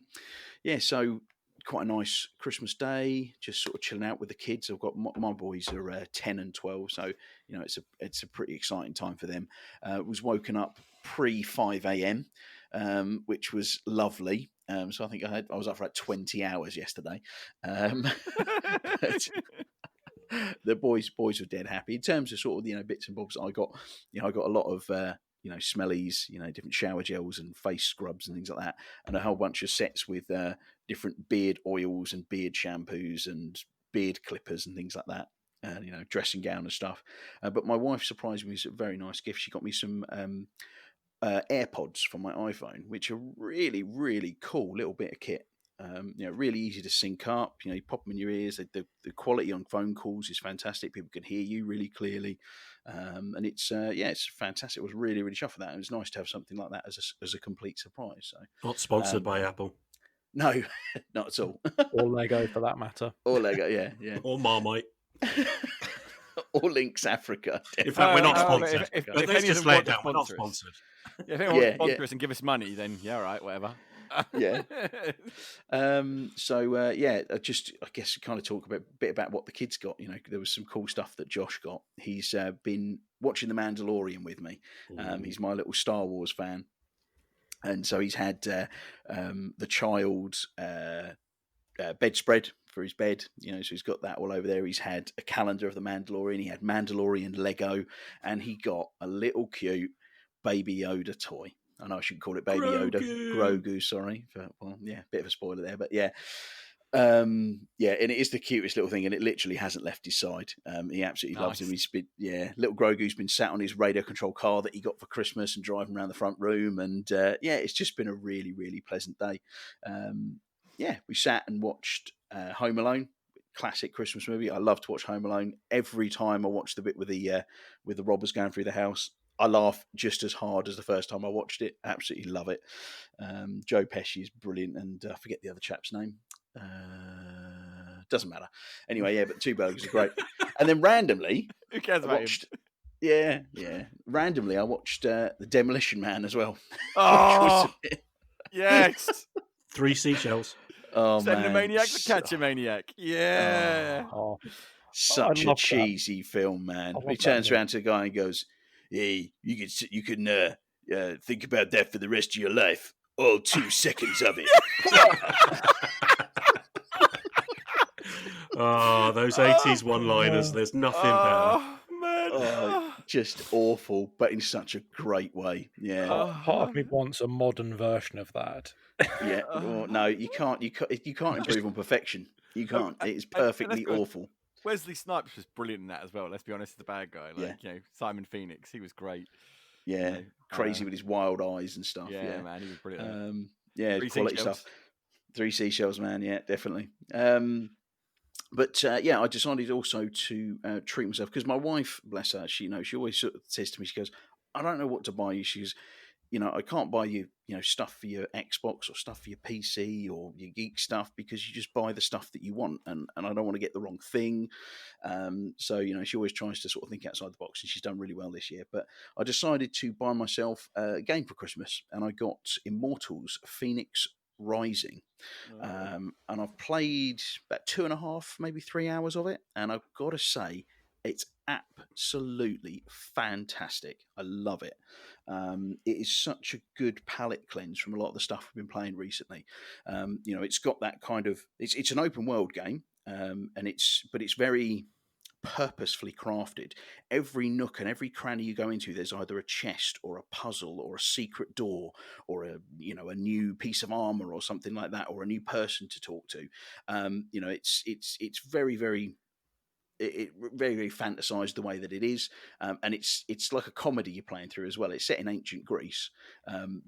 So quite a nice Christmas day, just sort of chilling out with the kids. I've got my boys are 10 and 12, so it's a pretty exciting time for them. Was woken up pre 5 a.m., which was lovely. So I think I was up for like 20 hours yesterday. The boys were dead happy. In terms of sort of bits and bobs, I got a lot of smellies, different shower gels and face scrubs and things like that, and a whole bunch of sets with different beard oils and beard shampoos and beard clippers and things like that, and dressing gown and stuff. But my wife surprised me with a very nice gift. She got me some AirPods for my iPhone, which are really, really cool little bit of kit. Really easy to sync up. You pop them in your ears. The quality on phone calls is fantastic. People can hear you really clearly, and it's fantastic. I was really, really chuffed with that. It was nice to have something like that as a complete surprise. So not sponsored by Apple. No, not at all. Or Lego, for that matter. Or Lego, yeah. Or Marmite. Or Lynx Africa. In fact, we're not sponsored. If Let's just lay it down. We're not sponsored. Yeah, if anyone wants to sponsor us and give us money, then all right, whatever. Yeah. I guess kind of talk a bit about what the kids got. There was some cool stuff that Josh got. He's been watching The Mandalorian with me. He's my little Star Wars fan. And so he's had the child's bedspread for his bed, so he's got that all over there. He's had a calendar of the Mandalorian. He had Mandalorian Lego, and he got a little cute Baby Yoda toy. I know I shouldn't call it Baby Yoda. Grogu, sorry. Bit of a spoiler there, but yeah. And it is the cutest little thing, and it literally hasn't left his side. He absolutely loves him. He's been, little Grogu's been sat on his radio control car that he got for Christmas and driving around the front room, and it's just been a really, really pleasant day. We sat and watched Home Alone, classic Christmas movie. I love to watch Home Alone. Every time I watch the bit with the robbers going through the house, I laugh just as hard as the first time I watched it. Absolutely love it. Joe Pesci is brilliant, and I forget the other chap's name. Doesn't matter. Anyway, but Two Burgers are great. And then randomly, who cares about him? Yeah. Randomly, I watched The Demolition Man as well. Oh, yes. 3 seashells. Oh, Send man. a maniac to catch a maniac. Yeah. Such a cheesy film, man. He turns around to the guy and goes, "Hey, you can think about that for the rest of your life. All 2 seconds of it." Oh, those 80s one-liners. There's nothing better. Man. Just awful, but in such a great way. Yeah. Part of me wants a modern version of that. Yeah. No, you can't improve on perfection. You can't. It's perfectly awful. Wesley Snipes was brilliant in that as well. Let's be honest, the bad guy. Simon Phoenix, he was great. Yeah. Crazy with his wild eyes and stuff. Yeah, man, he was brilliant. 3 quality stuff. 3 seashells, man. Yeah, definitely. I decided also to treat myself because my wife, bless her, she always sort of says to me, she goes, "I don't know what to buy you." She goes, "I can't buy you, stuff for your Xbox or stuff for your PC or your geek stuff because you just buy the stuff that you want, and I don't want to get the wrong thing." She always tries to sort of think outside the box, and she's done really well this year. But I decided to buy myself a game for Christmas, and I got Immortals Phoenix Rising. And I've played about 2.5, maybe 3 hours of it, and I've got to say it's absolutely fantastic. I love it. It is such a good palate cleanse from a lot of the stuff we've been playing recently. It's got that kind of it's an open world game, but it's very purposefully crafted. Every nook and every cranny you go into, there's either a chest or a puzzle or a secret door or a new piece of armor or something like that, or a new person to talk to. It's very, very it very, very fantasized the way that it is, and it's like a comedy you're playing through as well. It's set in ancient Greece,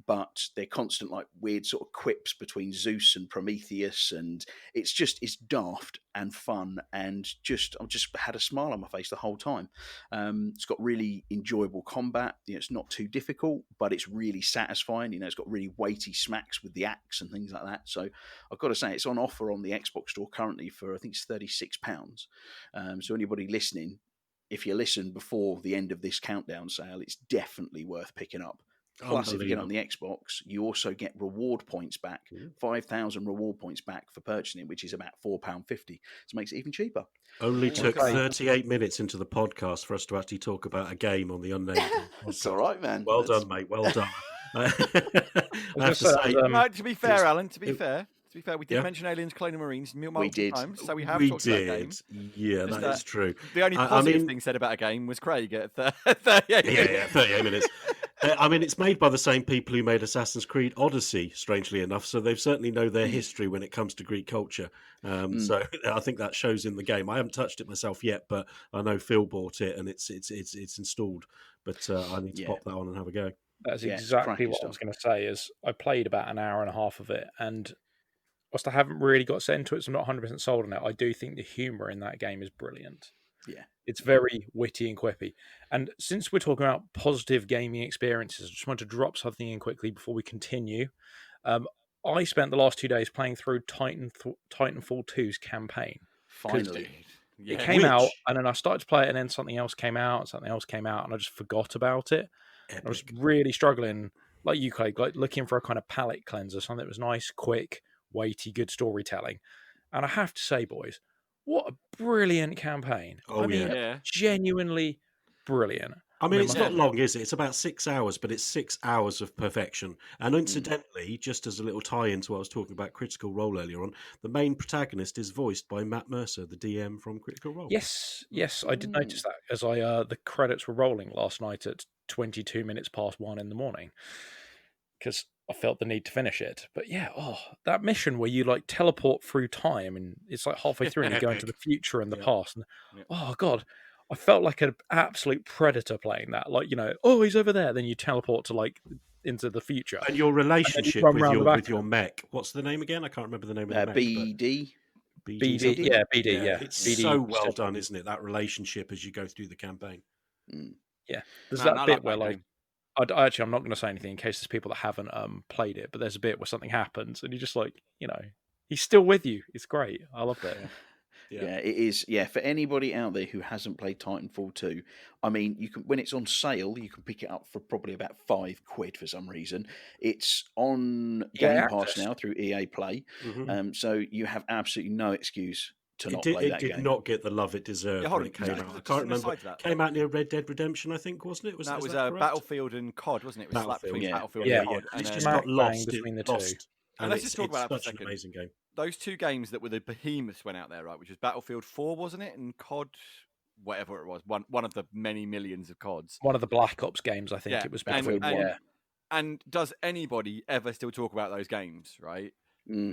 but they're constant like weird sort of quips between Zeus and Prometheus, and it's daft and fun, and I've just had a smile on my face the whole time. It's got really enjoyable combat. It's not too difficult, but it's really satisfying. It's got really weighty smacks with the axe and things like that. So I've got to say, it's on offer on the Xbox store currently for I think it's £36. So anybody listening, if you listen before the end of this countdown sale, it's definitely worth picking up. Plus, if you get it on the Xbox, you also get reward points back, 5,000 reward points back for purchasing it, which is about £4.50. So it makes it even cheaper. Only took 38 minutes into the podcast for us to actually talk about a game on the Unnamed. That's all right, man. Well done, mate. Well done. To be fair, Alan, to be fair, we did mention Aliens, Colonial Marines multiple times, so we have talked about games. Yeah, that is true. The only positive thing said about a game was Craig at 38 minutes. Yeah, 38 minutes. It's made by the same people who made Assassin's Creed Odyssey, strangely enough, so they certainly know their history when it comes to Greek culture. So I think that shows in the game. I haven't touched it myself yet, but I know Phil bought it and it's installed. But I need to pop that on and have a go. That's exactly what I was going to say. Is I played about an hour and a half of it, and whilst I haven't really got set into it, so I'm not 100% sold on it, I do think the humour in that game is brilliant. Yeah. It's very witty and quippy. And since we're talking about positive gaming experiences, I just want to drop something in quickly before we continue. I spent the last 2 days playing through Titanfall 2's campaign. Finally. It came out, and then I started to play it, and then something else came out, and I just forgot about it. I was really struggling, like you, Craig, like looking for a kind of palate cleanser, something that was nice, quick, weighty, good storytelling. And I have to say, boys, what a brilliant campaign. Genuinely brilliant. I mean, it's not long, is it? It's about 6 hours, but it's 6 hours of perfection. And incidentally, just as a little tie-in to what I was talking about Critical Role earlier on, the main protagonist is voiced by Matt Mercer, the DM from Critical Role. Yes, I did notice that as the credits were rolling last night at 22 minutes past 1 in the morning, because I felt the need to finish it. But yeah, that mission where you like teleport through time, and it's like halfway through and you go into the future and the past, and oh god, I felt like an absolute predator playing that. Like, he's over there. Then you teleport to like into the future. And your relationship with your mech. What's the name again? I can't remember the name of the mech. BD. BD. Yeah, BD. Yeah, it's BD, so well done, isn't it? That relationship as you go through the campaign. Yeah, there's that bit where like. I'm not going to say anything in case there's people that haven't played it, but there's a bit where something happens and you're just like, he's still with you. It's great. I love that. Yeah, it is. Yeah, for anybody out there who hasn't played Titanfall 2, I mean, you can when it's on sale, you can pick it up for probably about £5 for some reason. It's on Game Pass now through EA Play, so you have absolutely no excuse to not play that game. It did not get the love it deserved when it came out. I can't remember. It came out near Red Dead Redemption, I think, wasn't it? That was Battlefield and COD, wasn't it? It was slapped between Battlefield and COD. And it's just got lost between the two. And let's just talk about that for a second. Amazing game. Those two games that were the behemoths went out there, right? Which was Battlefield 4, wasn't it? And COD, whatever it was, one of the many millions of CODs. One of the Black Ops games, I think it was Battlefield 1. And does anybody ever still talk about those games, right?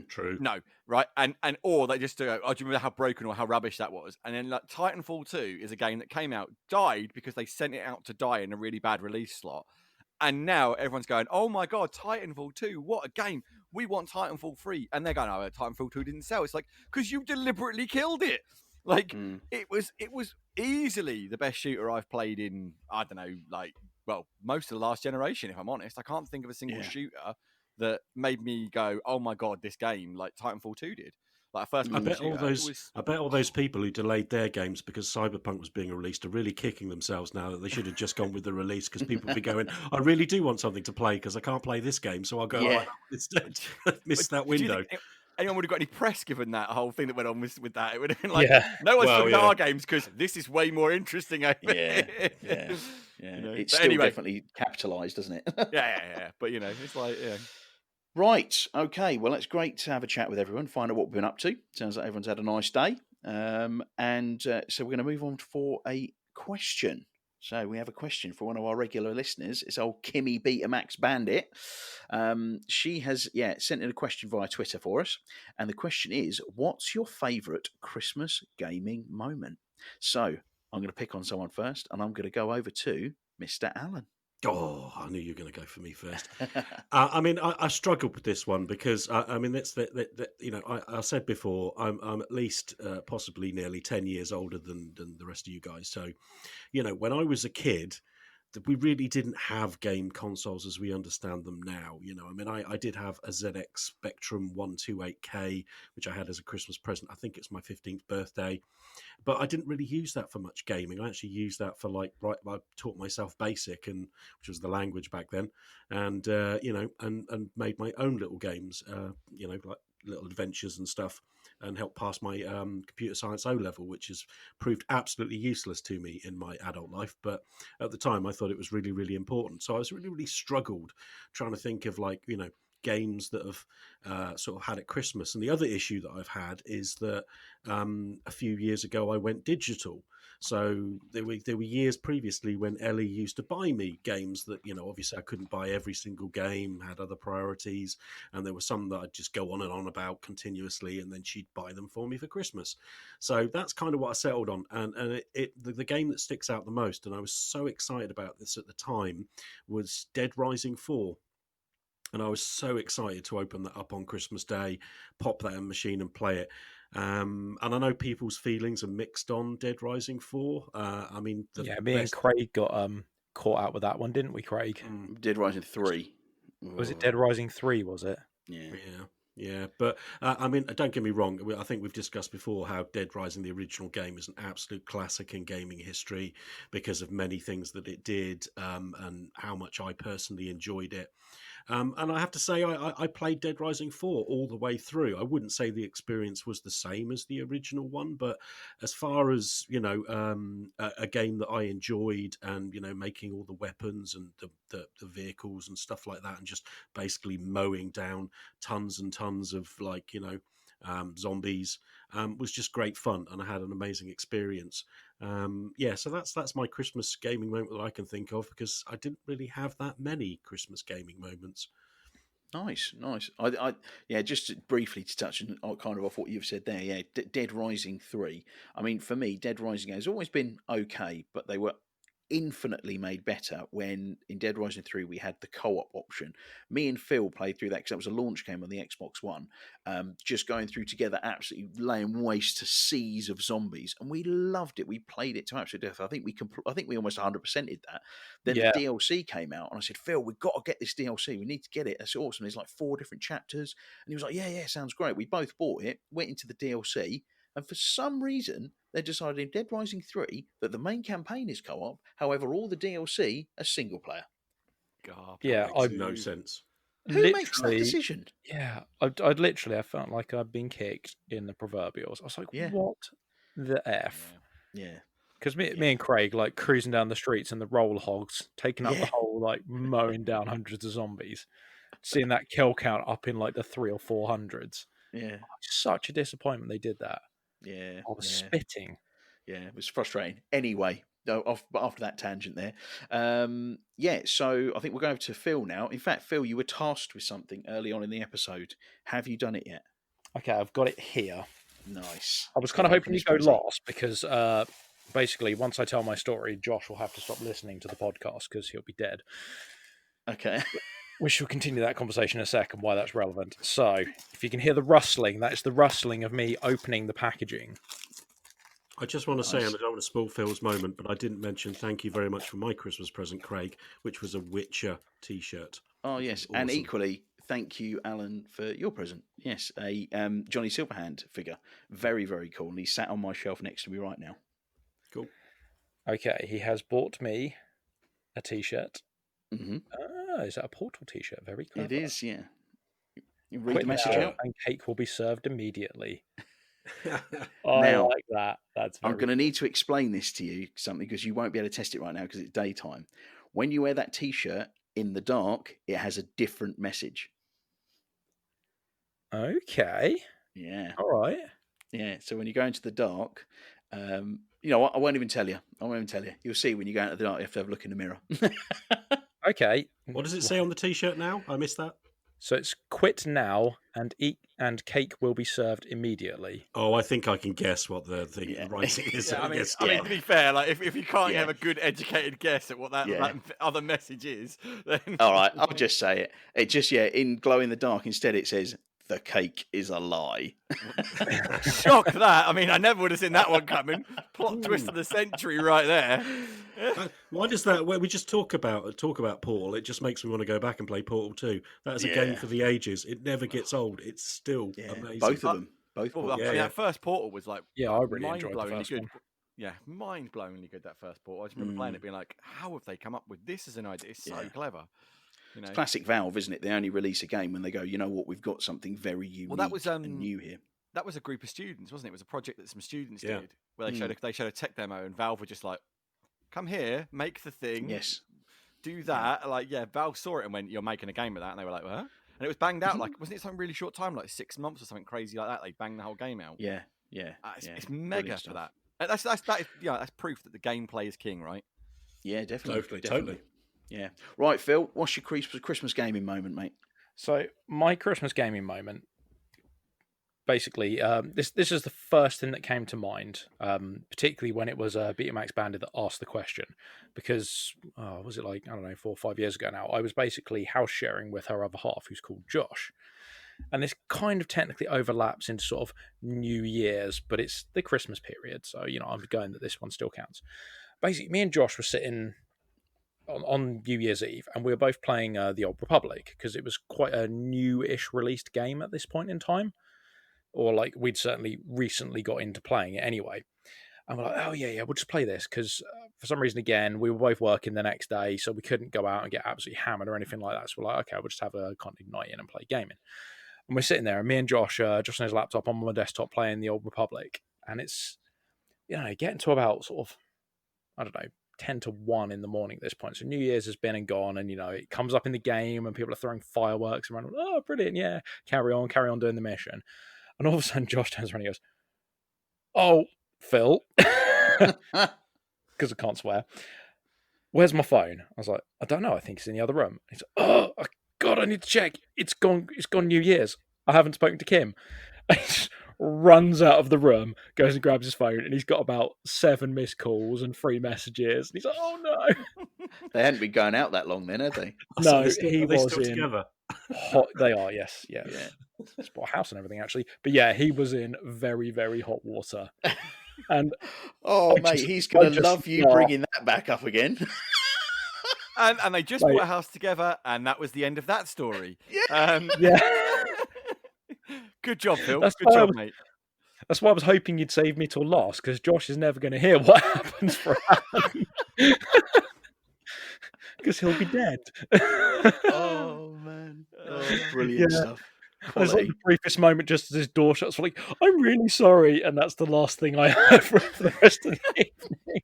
True. No, right? And or they just go, oh, do you remember how broken or how rubbish that was? And then like Titanfall 2 is a game that came out, died because they sent it out to die in a really bad release slot. And now everyone's going, oh my God, Titanfall 2, what a game. We want Titanfall 3. And they're going, oh, Titanfall 2 didn't sell. It's like, because you deliberately killed it. Like, it was easily the best shooter I've played in, I don't know, like, well, most of the last generation, if I'm honest. I can't think of a single shooter that made me go, oh my God, this game, like Titanfall 2 did. Like first I bet all those people who delayed their games because Cyberpunk was being released are really kicking themselves now that they should have just gone with the release, because people will be going, I really do want something to play because I can't play this game, so I'll go instead. Missed that window. Anyone would have got any press given that whole thing that went on with that? It would have been like, no one's talking about our games because this is way more interesting. It's still definitely capitalised, doesn't it? yeah. But it's like, Right. Okay. Well, it's great to have a chat with everyone, find out what we've been up to. Sounds like everyone's had a nice day. So we're going to move on for a question. So we have a question for one of our regular listeners. It's old Kimmy Betamax Bandit. She has sent in a question via Twitter for us. And the question is, what's your favourite Christmas gaming moment? So I'm going to pick on someone first, and I'm going to go over to Mr. Allen. Oh, I knew you were going to go for me first. I mean, I struggled with this one because I mean, it's I said before, I'm at least possibly nearly 10 years older than the rest of you guys. So, when I was a kid, we really didn't have game consoles as we understand them now. I mean, I did have a ZX Spectrum 128K, which I had as a Christmas present. I think it's my 15th birthday. But I didn't really use that for much gaming. I actually used that for I taught myself BASIC, which was the language back then, and and made my own little games, like little adventures and stuff, and helped pass my computer science O level, which has proved absolutely useless to me in my adult life. But at the time, I thought it was really, really important. So I was really struggled trying to think of games that have sort of had at Christmas. And the other issue that I've had is that a few years ago I went digital. So there were years previously when Ellie used to buy me games that, obviously I couldn't buy every single game, had other priorities, and there were some that I'd just go on and on about continuously, and then she'd buy them for me for Christmas. So that's kind of what I settled on. And the game that sticks out the most, and I was so excited about this at the time, was Dead Rising 4. And I was so excited to open that up on Christmas Day, pop that in the machine and play it. And I know people's feelings are mixed on Dead Rising 4. I mean, me and Craig got caught out with that one, didn't we, Craig? Dead Rising 3. Was it Dead Rising 3, was it? Yeah, but I mean, don't get me wrong. I think we've discussed before how Dead Rising, the original game, is an absolute classic in gaming history because of many things that it did and how much I personally enjoyed it. And I have to say, I played Dead Rising 4 all the way through. I wouldn't say the experience was the same as the original one, but as far as, a game that I enjoyed and, making all the weapons and the vehicles and stuff like that and just basically mowing down tons and tons of zombies was just great fun, and I had an amazing experience. So that's my Christmas gaming moment that I can think of, because I didn't really have that many Christmas gaming moments. Nice. Just briefly to touch on kind of off what you've said there. Yeah, Dead Rising 3. I mean, for me, Dead Rising has always been okay, but they were infinitely made better when in Dead Rising 3 we had the co-op option. Me and Phil played through that because that was a launch game on the Xbox One, just going through together, absolutely laying waste to seas of zombies, and we loved it. We played it to absolute death. I think we almost 100%ed that. Then the DLC came out, and I said, Phil, we've got to get this DLC. We need to get it. That's awesome. There's like 4 different chapters, and he was like, yeah, sounds great. We both bought it, went into the DLC. And for some reason, they decided in Dead Rising 3 that the main campaign is co-op. However, all the DLC are single player. God, that makes no sense. Who makes that decision? Yeah, I felt like I'd been kicked in the proverbials. I was like, what the F? Yeah. Because me and Craig, like, cruising down the streets and the roll hogs, taking up the whole, like, mowing down hundreds of zombies, seeing that kill count up in, like, the 300 or 400s. Yeah. Such a disappointment they did that. Yeah. I was spitting. Yeah, it was frustrating. Anyway, after that tangent there. So I think we'll go over to Phil now. In fact, Phil, you were tasked with something early on in the episode. Have you done it yet? Okay, I've got it here. Nice. I was kind of hoping you'd go last because basically once I tell my story, Josh will have to stop listening to the podcast because he'll be dead. Okay. We shall continue that conversation in a second, why that's relevant. So, if you can hear the rustling, that is the rustling of me opening the packaging. I just want to say, and I don't want to spoil Phil's moment, but I didn't mention thank you very much for my Christmas present, Craig, which was a Witcher t-shirt. Oh, yes. Awesome. And equally, thank you, Alan, for your present. Yes, a Johnny Silverhand figure. Very, very cool. And he's sat on my shelf next to me right now. Cool. Okay, he has bought me a t-shirt. Mm-hmm. Is that a Portal t-shirt? Very clever. It is, yeah. You read the message out. And cake will be served immediately. Now, like that. I'm going to need to explain this to you something because you won't be able to test it right now because it's daytime. When you wear that t-shirt in the dark, it has a different message. Okay. Yeah. All right. Yeah. So when you go into the dark, you know what? I won't even tell you. You'll see when you go into the dark. You have to have a look in the mirror. Okay. What does it say on the t-shirt now? I missed that. So it's quit now and eat, and cake will be served immediately. Oh, I think I can guess what the writing is. I mean, to be fair, like if you can't have a good educated guess at what that other message is, then all right, I'll just say it. It just in glow in the dark instead it says the cake is a lie. Shock that. I mean, I never would have seen that one coming. Plot twist of the century right there. Why does that? When we just talk about Portal, it just makes me want to go back and play Portal 2. That is a game for the ages. It never gets old. It's still amazing. Both of them. That first Portal was like I really enjoyed the first one. Yeah, mind-blowingly good, that first Portal. I just remember playing it being like, how have they come up with this as an idea? It's so clever. You know? It's classic Valve, isn't it? They only release a game when they go, you know what, we've got something very unique and new here. That was a group of students, wasn't it? It was a project that some students did, where they showed a tech demo, and Valve were just like, come here, make the thing, do that. Valve saw it and went, you're making a game of that, and they were like, huh? And it was banged out, wasn't it something really short time, like 6 months or something crazy like that? They banged the whole game out. It's mega for that. That's proof that the gameplay is king, right? Yeah, definitely. Totally. Yeah. Right, Phil, what's your Christmas gaming moment, mate? So, my Christmas gaming moment, basically, this is the first thing that came to mind, particularly when it was Betamax Bandit that asked the question. Because, was it 4 or 5 years ago now? I was basically house sharing with her other half, who's called Josh. And this kind of technically overlaps into sort of New Year's, but it's the Christmas period. So, I'm going that this one still counts. Basically, me and Josh were sitting on New Year's Eve, and we were both playing the Old Republic because it was quite a new-ish released game at this point in time, or like we'd certainly recently got into playing it anyway. And we're like, oh yeah, we'll just play this because for some reason, again, we were both working the next day, so we couldn't go out and get absolutely hammered or anything like that. So we're like, okay, we'll just have a kind of night in and play gaming. And we're sitting there, and me and Josh on his laptop, on my desktop, playing the Old Republic, and it's getting to about sort of, I don't know, 10 to 1 in the morning at this point. So New Year's has been and gone, and it comes up in the game, and people are throwing fireworks around. Oh, brilliant! Yeah, carry on doing the mission. And all of a sudden, Josh turns around and he goes, "Oh, Phil," because I can't swear. "Where's my phone?" I was like, "I don't know. I think it's in the other room." He's like, "Oh God, I need to check. It's gone. It's gone New Year's. I haven't spoken to Kim." He just runs out of the room, goes and grabs his phone, and he's got about 7 missed calls and 3 messages. And he's like, "Oh no!" They hadn't been going out that long then, had they? No, he was still together. They are, yes, yeah. It's bought a house and everything actually, but yeah, he was in very, very hot water. And mate, he's gonna love you bringing that back up again. And they just bought a house together, and that was the end of that story. Yeah. Good job, Phil. Good job, mate. That's why I was hoping you'd save me till last, because Josh is never going to hear what happens for Alan. Because he'll be dead. Oh, man. Oh, brilliant stuff. There's like the briefest moment just as his door shuts, like, "I'm really sorry," and that's the last thing I heard for the rest of the evening.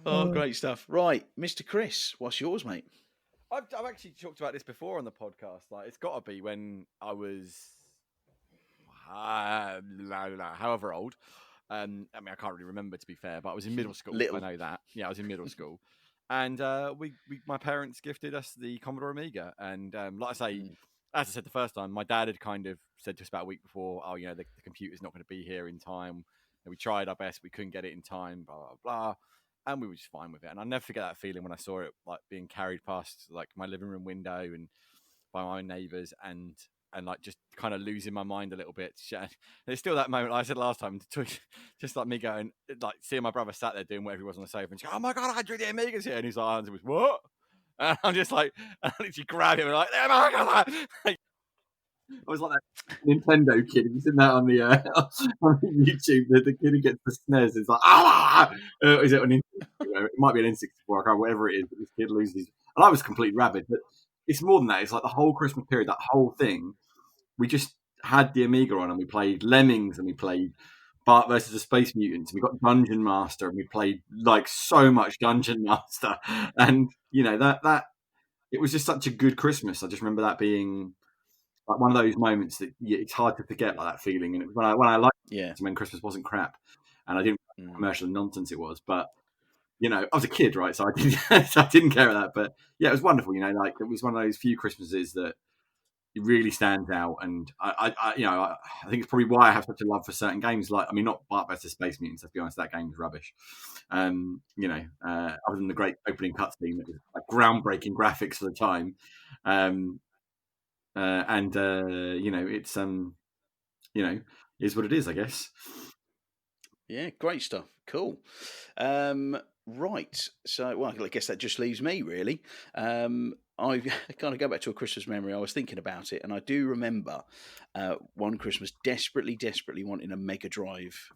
Oh, great stuff. Right, Mr. Chris, what's yours, mate? I've actually talked about this before on the podcast. Like, it's got to be when I was however old. I mean, I can't really remember, to be fair, but I was in middle school. I know that. Yeah, I was in middle school. And my parents gifted us the Commodore Amiga. And like I say, as I said the first time, my dad had kind of said to us about a week before, "Oh, the computer's not going to be here in time." And we tried our best. We couldn't get it in time, blah, blah, blah. And we were just fine with it. And I'll never forget that feeling when I saw it like being carried past like my living room window and by my neighbours and like just kind of losing my mind a little bit. There's still that moment, like I said last time, just like me going, like seeing my brother sat there doing whatever he was on the sofa and she's, "Oh my God, Andrew, the Amiga's here." And his answer was, "What?" And I'm just like, I literally grab him and like, "Oh my God." I was like that Nintendo kid. Have you seen that on the on YouTube? The kid who gets the SNES is like, is it an N64? It might be an N64, whatever it is, but this kid loses. And I was completely rabid. But it's more than that. It's like the whole Christmas period, that whole thing. We just had the Amiga on and we played Lemmings and we played Bart versus the Space Mutants. And we got Dungeon Master and we played like so much Dungeon Master. And that it was just such a good Christmas. I just remember that being like one of those moments that it's hard to forget, like that feeling. And when I liked it, when Christmas wasn't crap, and I didn't know how commercial and nonsense it was, but I was a kid, right? So I didn't care about that. But yeah, it was wonderful. Like it was one of those few Christmases that it really stands out. And I think it's probably why I have such a love for certain games. Like, I mean, not Bart vs Space Mutants. Let's be honest, that game was rubbish. Other than the great opening cutscene that was like groundbreaking graphics for the time. It's is what it is, I guess. Yeah, great stuff. Cool. Right. So, well, I guess that just leaves me, really. I kind of go back to a Christmas memory. I was thinking about it, and I do remember one Christmas desperately wanting a Mega Drive,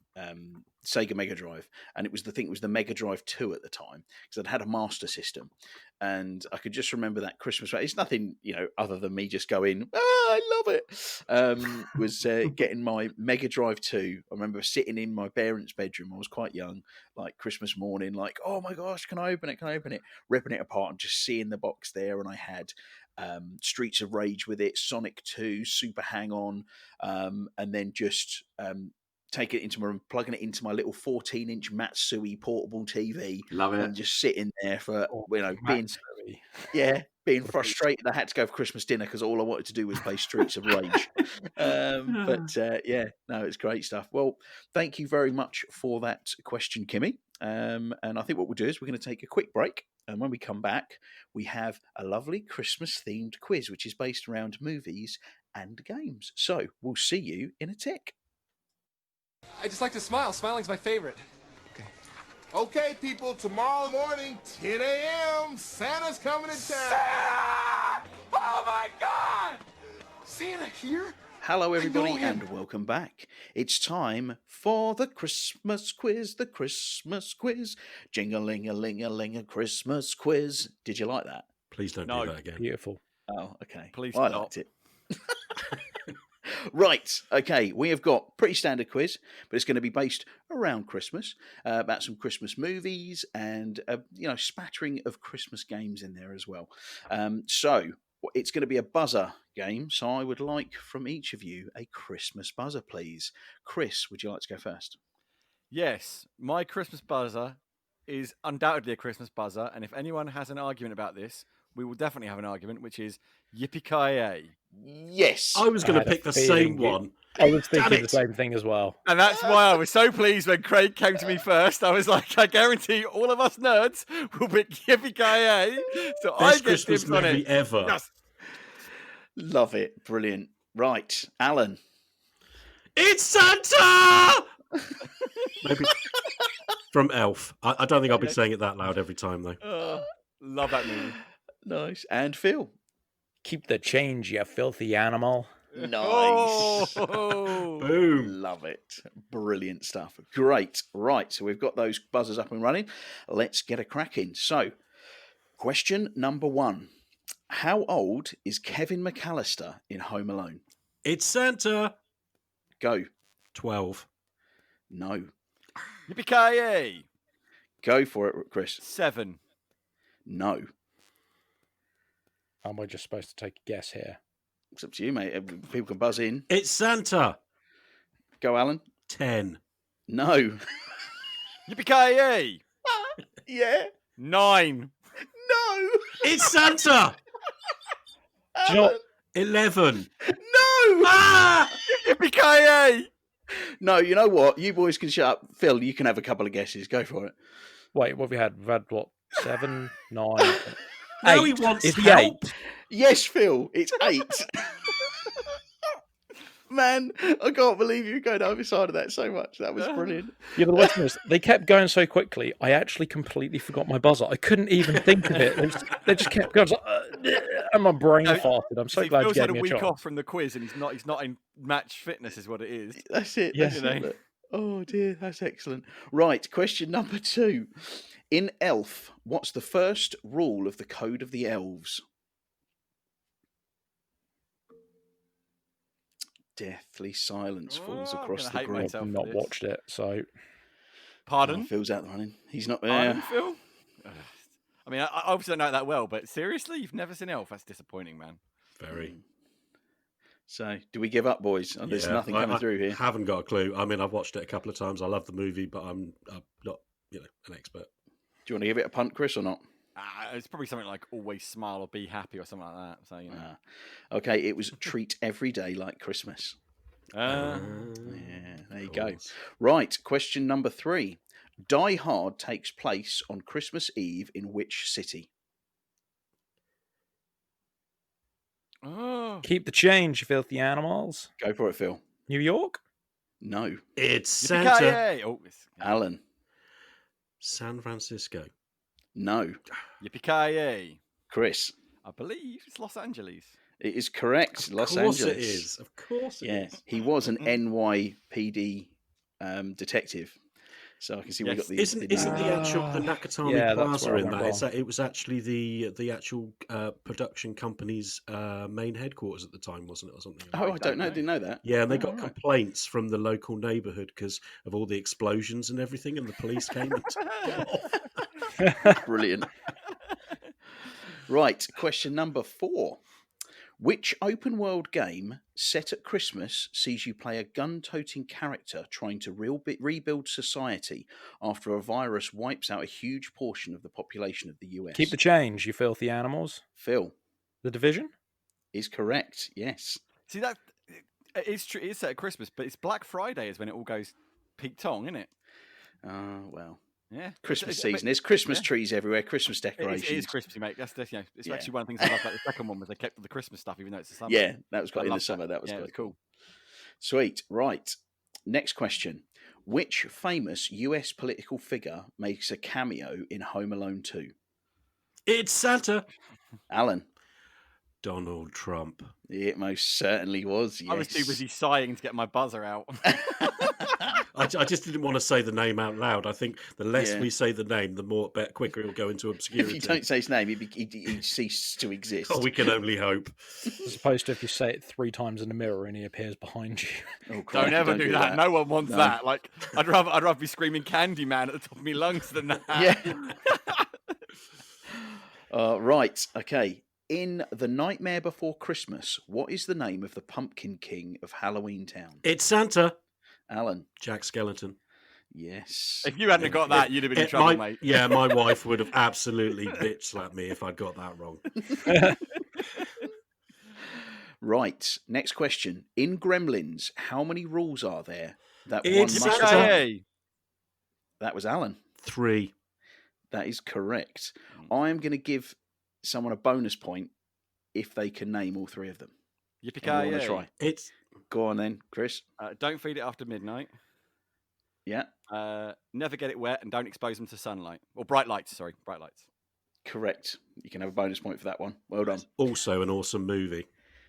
Sega Mega Drive, and it was the Mega Drive 2 at the time, because I'd had a Master System, and I could just remember that Christmas. It's nothing, other than me just going, I love it. Was getting my Mega Drive 2. I remember sitting in my parents' bedroom. I was quite young, like Christmas morning, like, oh my gosh, can I open it? Ripping it apart and just seeing the box there, and I had Streets of Rage with it, Sonic 2, Super Hang-On, and then just taking it into my room, plugging it into my little 14-inch Matsui portable TV. Love it. And just sitting there for, being frustrated. I had to go for Christmas dinner because all I wanted to do was play Streets of Rage. It's great stuff. Well, thank you very much for that question, Kimmy. And I think what we'll do is we're going to take a quick break. And when we come back, we have a lovely Christmas-themed quiz, which is based around movies and games. So we'll see you in a tick. I just like to smile. Smiling's my favorite. Okay. Okay, people, tomorrow morning, 10 a.m., Santa's coming to town. Santa! Oh, my God! Santa here? Hello, everybody, and welcome back. It's time for the Christmas quiz, Jing-a-ling-a-ling-a-ling, a Christmas quiz. Did you like that? Please don't do that again. Beautiful. Oh, okay. Please I stop. liked it. Right, okay, we have got pretty standard quiz, but it's going to be based around Christmas, about some Christmas movies and, spattering of Christmas games in there as well. So it's going to be a buzzer game, so I would like from each of you a Christmas buzzer, please. Chris, would you like to go first? Yes, my Christmas buzzer is undoubtedly a Christmas buzzer, and if anyone has an argument about this, we will definitely have an argument, which is yippee-ki-yay. Yes. I was going to pick the same one. I was thinking the same thing as well. And that's why I was so pleased when Craig came to me first. I was like, I guarantee all of us nerds will pick yippee-ki-yay. So Best I get Christmas dibs on movie it. ever. Yes. Love it. Brilliant. Right, Alan. It's Santa! Maybe from Elf. I don't think I'll be saying it that loud every time, though. Love that movie. Nice. And Phil. Keep the change, you filthy animal. Nice. Oh. Boom. Love it. Brilliant stuff. Great. Right. So we've got those buzzers up and running. Let's get a crack in. So, question number 1. How old is Kevin McAllister in Home Alone? It's Santa. Go. 12. No. Yippee-ki-yay. Go for it, Chris. 7. No. Am I just supposed to take a guess here? It's up to you, mate. People can buzz in. It's Santa. Go, Alan. 10. No. Yippee-ki-yay. Yeah. 9. No. It's Santa. Do you know what? 11. No. Ah! Yippee-ki-yay. No, you know what? You boys can shut up. Phil, you can have a couple of guesses. Go for it. Wait, what have we had? We've had, what, 7, 9... Now 8. he wants It's help. 8. Yes, Phil. It's 8. Man, I can't believe you were going over the side of that so much. That was brilliant. Yeah, but the listeners, they kept going so quickly, I actually completely forgot my buzzer. I couldn't even think of it. They just kept going. And my brain farted. I'm so glad you Phil's gave had a me a week chance. off from the quiz, and he's not in match fitness, is what it is. That's it. Yeah. That's it. Oh, dear. That's excellent. Right. Question number 2. In Elf, what's the first rule of the Code of the Elves? Deathly silence falls across the group. I've not watched it, so... Pardon? Phil's out the running. He's not there. Pardon, Phil? I mean, I obviously don't know it that well, but seriously? You've never seen Elf? That's disappointing, man. Very. So, do we give up, boys? There's nothing coming through here. I haven't got a clue. I mean, I've watched it a couple of times. I love the movie, but I'm not, an expert. Do you want to give it a punt, Chris, or not? It's probably something like always smile or be happy or something like that. So, Okay, it was treat every day like Christmas. Yeah, there you go. Right, question number 3. Die Hard takes place on Christmas Eve in which city? Oh. Keep the change, you filthy animals. Go for it, Phil. New York? No. It's Santa. Alan. San Francisco. No. Yippee-ki-yay. Chris. I believe it's Los Angeles. It is correct. Los Angeles. Angeles. It is. Of course it is. He was an NYPD detective. So I can see we got the... Isn't the actual the Nakatomi Plaza in that? It was actually the actual production company's main headquarters at the time, wasn't it, or something? Oh, I don't know. I didn't know that. Yeah, and they got complaints from the local neighbourhood because of all the explosions and everything, and the police came and took it off. Brilliant. Right, question number 4. Which open world game set at Christmas sees you play a gun-toting character trying to rebuild society after a virus wipes out a huge portion of the population of the US? Keep the change, you filthy animals. Phil. The Division? Is correct, yes. See, that it's true. It's set at Christmas, but it's Black Friday is when it all goes peak tong, isn't it? Well... Yeah, Christmas season. There's Christmas trees everywhere, Christmas decorations. It is Christmassy, mate. That's it's actually one of the things I love about the second one was they kept all the Christmas stuff, even though it's the summer. Yeah, that was quite in the summer. That was cool. Sweet. Right. Next question. Which famous US political figure makes a cameo in Home Alone 2? It's Santa. Alan. Donald Trump. It most certainly was, yes. I was too busy sighing to get my buzzer out. I just didn't want to say the name out loud. I think the less we say the name, the quicker he'll go into obscurity. If you don't say his name, he'd cease to exist. Oh, we can only hope. As opposed to if you say it 3 times in the mirror and he appears behind you. Oh, don't ever do that. No one wants that. Like, I'd rather be screaming Candyman at the top of my lungs than that. Yeah. Right. Okay. In The Nightmare Before Christmas, what is the name of the Pumpkin King of Halloween Town? It's Santa. Alan. Jack Skellington. Yes. If you hadn't got that, you'd have been in trouble, mate. Yeah, my wife would have absolutely bitch slapped me if I'd got that wrong. Right. Next question. In Gremlins, how many rules are there that it's one must Santa. obey? That was Alan. 3. That is correct. I am going to give someone a bonus point if they can name all 3 of them. Yippee-ki-yay. Try. Go on then, Chris. Don't feed it after midnight. Yeah. Never get it wet and don't expose them to sunlight. Or bright lights, sorry. Bright lights. Correct. You can have a bonus point for that one. Well done. Also an awesome movie.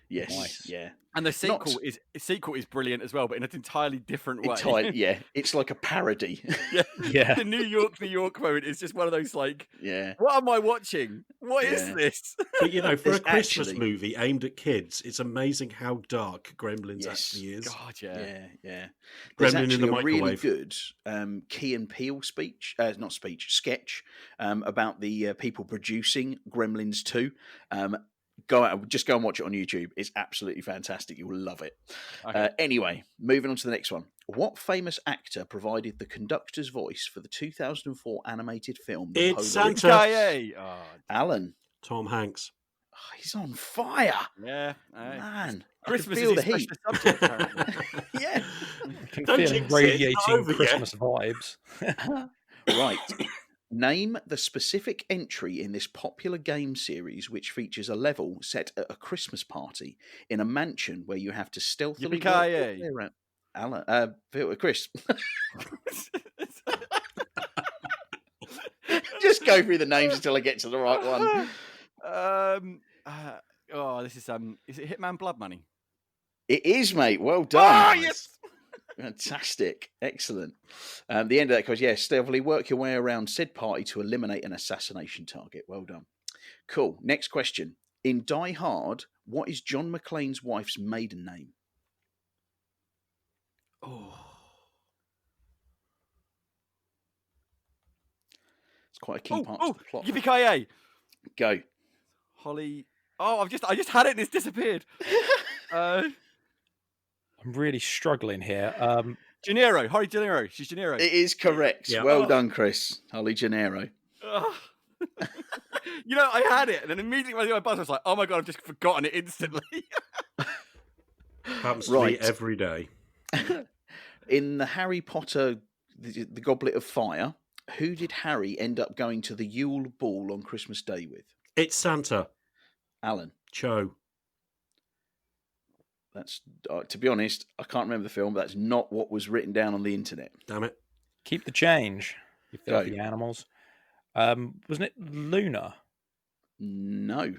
Yes. Nice. Yeah. And the sequel is brilliant as well, but in an entirely different way. Yeah. It's like a parody. Yeah. The New York moment is just one of those like, yeah. what am I watching? What is this? But you know, for a Christmas actually... movie aimed at kids, it's amazing how dark Gremlins actually is. God, yeah. Yeah. There's Gremlin actually in the a really microwave. good Key and Peele sketch about the people producing Gremlins 2. Just go and watch it on YouTube. It's absolutely fantastic. You'll love it. Okay. Anyway, moving on to the next one. What famous actor provided the conductor's voice for the 2004 animated film? It's Santa. Alan. Tom Hanks. Oh, he's on fire. Yeah. Man. Christmas feel is the his heat. Subject, apparently. Yeah. I can feel radiating Christmas vibes. Right. Name the specific entry in this popular game series which features a level set at a Christmas party in a mansion where you have to stealthily work your way around. Alan, Chris. Just go through the names until I get to the right one. This is it Hitman Blood Money? It is, mate. Well done. Oh, yes. Fantastic. Excellent. The end of that goes, stealthily work your way around said party to eliminate an assassination target. Well done. Cool. Next question. In Die Hard, what is John McClane's wife's maiden name? Oh. It's quite a key part of the plot. Yippee-ki-yay. Go. Holly. Oh, I just had it and it's disappeared. I'm really struggling here. Gennaro, Holly Gennaro. She's Gennaro. It is correct. Yeah. Well done, Chris. Holly Gennaro. You know, I had it, and then immediately when I did my buzzer, I was like, "Oh my god, I've just forgotten it instantly." Happens to me every day. In the Harry Potter, the Goblet of Fire, who did Harry end up going to the Yule Ball on Christmas Day with? It's Santa. Alan. Cho. That's to be honest, I can't remember the film, but that's not what was written down on the internet. Damn it! Keep the change, you filthy animals. Wasn't it Luna? No.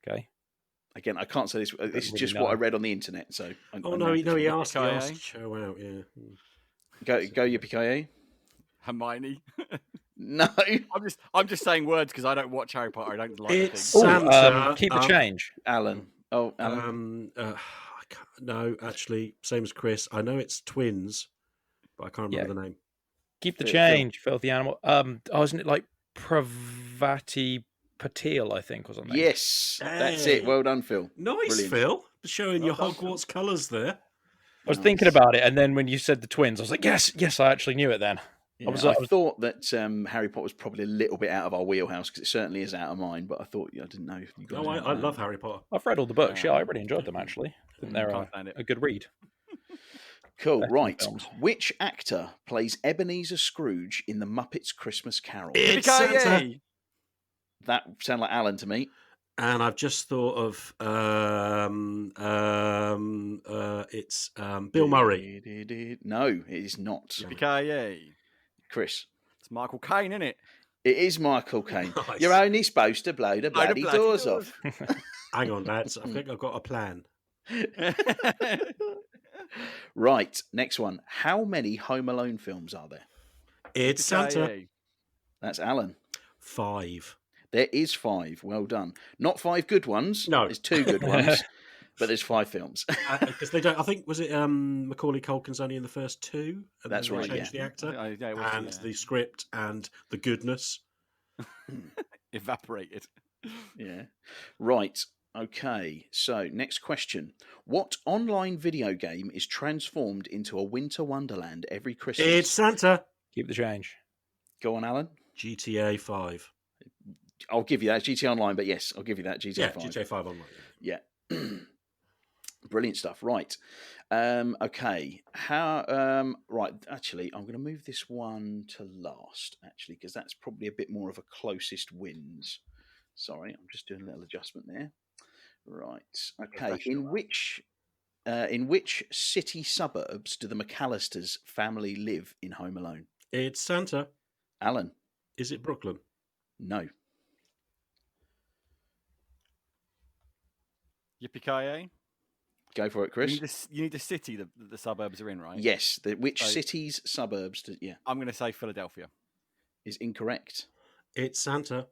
Okay. Again, I can't say this. This is just what I read on the internet. So. He asked Cho out. Yeah. Go Yippee-ki-yay. Hermione. No. I'm just saying words because I don't watch Harry Potter. I don't like it's Santa. Keep the change, Alan. Oh, Alan. No, actually, same as Chris. I know it's twins, but I can't remember the name. Keep the change, filthy animal. Wasn't it like Pravati Patil, I think, or something? Yes, that's it. Well done, Phil. Nice, brilliant. Phil. Showing your Hogwarts colours there. I was thinking about it, and then when you said the twins, I was like, yes, I actually knew it then. Yeah, I thought that Harry Potter was probably a little bit out of our wheelhouse because it certainly is out of mine. But I thought I didn't know if you guys. No, I love Harry Potter. I've read all the books. Yeah, I really enjoyed them actually. I think they're a good read. Cool. Right. Which actor plays Ebenezer Scrooge in The Muppets Christmas Carol? It's Santa. That sounded like Alan to me. And I've just thought of it's Bill Murray. No, it is not. Yippee-ki-yay. Chris. It's Michael Caine, isn't it? It is Michael Caine. Nice. You're only supposed to blow the bloody doors off. Hang on, lads. I think I've got a plan. Right, next one. How many Home Alone films are there? It's Santa. That's Alan. 5. There is 5. Well done. Not 5 good ones. No. There's 2 good ones, but there's 5 films. Because they don't. I think was it Macaulay Culkin's only in the first 2. And that's then right. Changed the actor and the script and the goodness evaporated. Yeah. Right. Okay. So next question: what online video game is transformed into a winter wonderland every Christmas? It's Santa. Keep the change. Go on, Alan. GTA 5. I'll give you that. GTA Online, but yes, I'll give you that. GTA 5. GTA 5 Online. Yeah. Brilliant stuff. Right. Okay. Right. Actually, I'm going to move this one to last, actually, because that's probably a bit more of a closest wins. Sorry, I'm just doing a little adjustment there. Right. Okay. In which city suburbs do the McAllisters family live in Home Alone? It's Santa. Alan. Is it Brooklyn? No. Yippee-ki-yay. Go for it, Chris. You need the city that the suburbs are in, right? Yes. Which city's suburbs? I'm going to say Philadelphia. Is incorrect. It's Santa.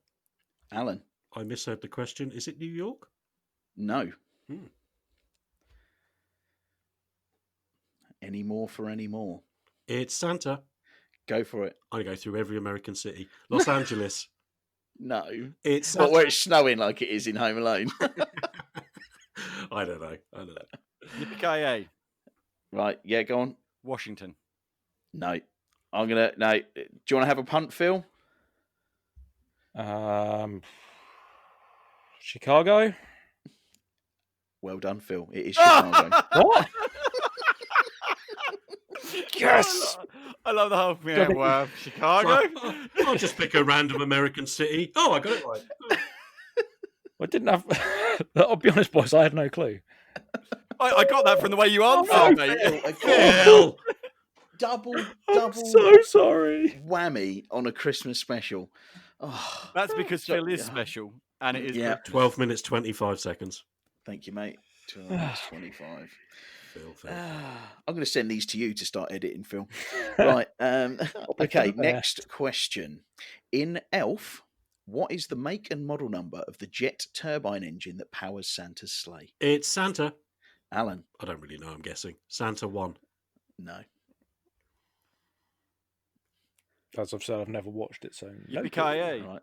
Alan. I misheard the question. Is it New York? No. Any more for any more? It's Santa. Go for it. I go through every American city. Los Angeles. No. It's not where it's snowing like it is in Home Alone. I don't know. Yippee-ki-yay. Right. Yeah, go on. Washington. No. No. Do you want to have a punt, Phil? Chicago. Well done, Phil. It is Chicago. What? Yes. I love the whole thing. Wow, Chicago. I'll just pick a random American city. Oh, I got it right. I didn't have. I'll be honest, boys. I had no clue. I got that from the way you answered, mate. Phil. Double. I'm so sorry. Whammy on a Christmas special. Oh, that's because Phil is special, and it is 12 minutes 25 seconds. Thank you, mate. 12 minutes 25. Phil. I'm going to send these to you to start editing, Phil. Right. Okay. Next question. In Elf, what is the make and model number of the jet turbine engine that powers Santa's sleigh? It's Santa. Alan. I don't really know. I'm guessing Santa 1. No. As I've said, I've never watched it, so Yippee-ki-yay. Right.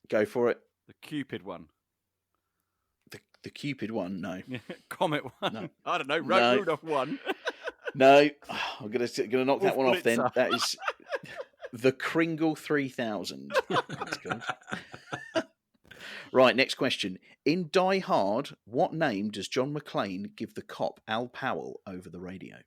Go for it. The Cupid one. The Cupid one, no. Comet one. No. I don't know. Rudolph one. No, I'm gonna knock that one off. Then that is the Kringle 3000. That's good. Right, next question. In Die Hard, what name does John McClane give the cop Al Powell over the radio?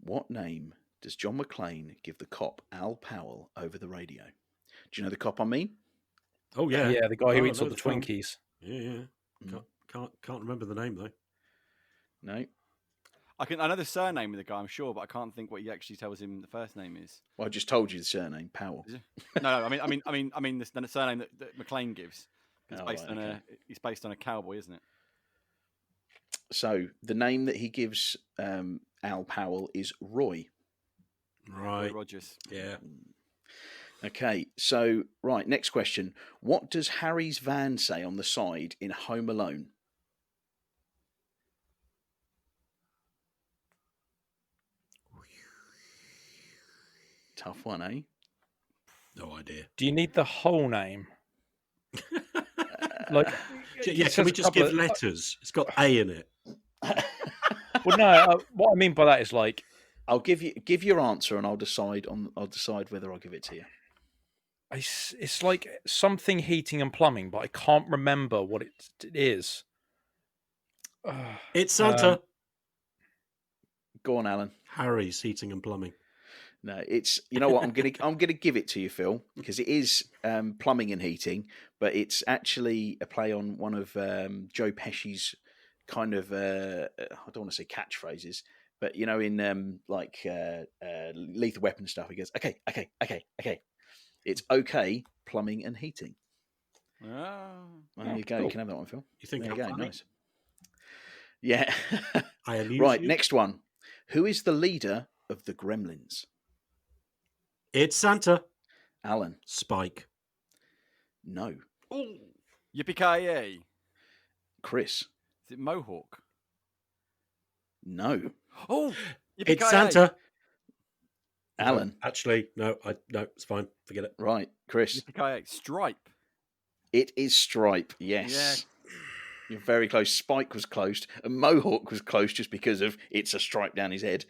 What name does John McClane give the cop Al Powell over the radio? Do you know the cop I mean? Oh yeah, yeah, the guy who eats all the Twinkies. Yeah. Can't remember the name though. No. I know the surname of the guy, I'm sure, but I can't think what he actually tells him the first name is. Well, I just told you the surname, Powell. No, I mean the surname that McClane gives. It's based on a cowboy, isn't it? So the name that he gives Al Powell is Roy. Right. Roy Rogers. Yeah. Okay, so right, next question. What does Harry's van say on the side in Home Alone? Tough one, eh? No idea. Do you need the whole name? Can we just give letters? It's got A in it. Well, no. What I mean by that is like, I'll give your answer, and I'll decide whether I'll give it to you. It's like something heating and plumbing, but I can't remember what it is. It's Santa. Go on, Alan. Harry's heating and plumbing. No, it's, you know what, I'm gonna give it to you, Phil, because it is plumbing and heating, but it's actually a play on one of Joe Pesci's kind of I don't want to say catchphrases, but you know, in Lethal Weapon stuff, he goes, okay. It's okay, plumbing and heating. There you go. Cool. You can have that one, Phil. You think there you go. funny? Nice. Yeah. I amuse right, you. next one. Who is the leader of the Gremlins? It's Santa. Alan. Spike. No. Ooh. Yippee-ki-yay. Chris. Is it Mohawk? No. Oh, it's Santa. Alan. No, actually, no, it's fine. Forget it. Right, Chris. Yippee-ki-yay. Stripe. It is Stripe. Yes. Yeah. You're very close. Spike was close, and Mohawk was close just because of it's a stripe down his head.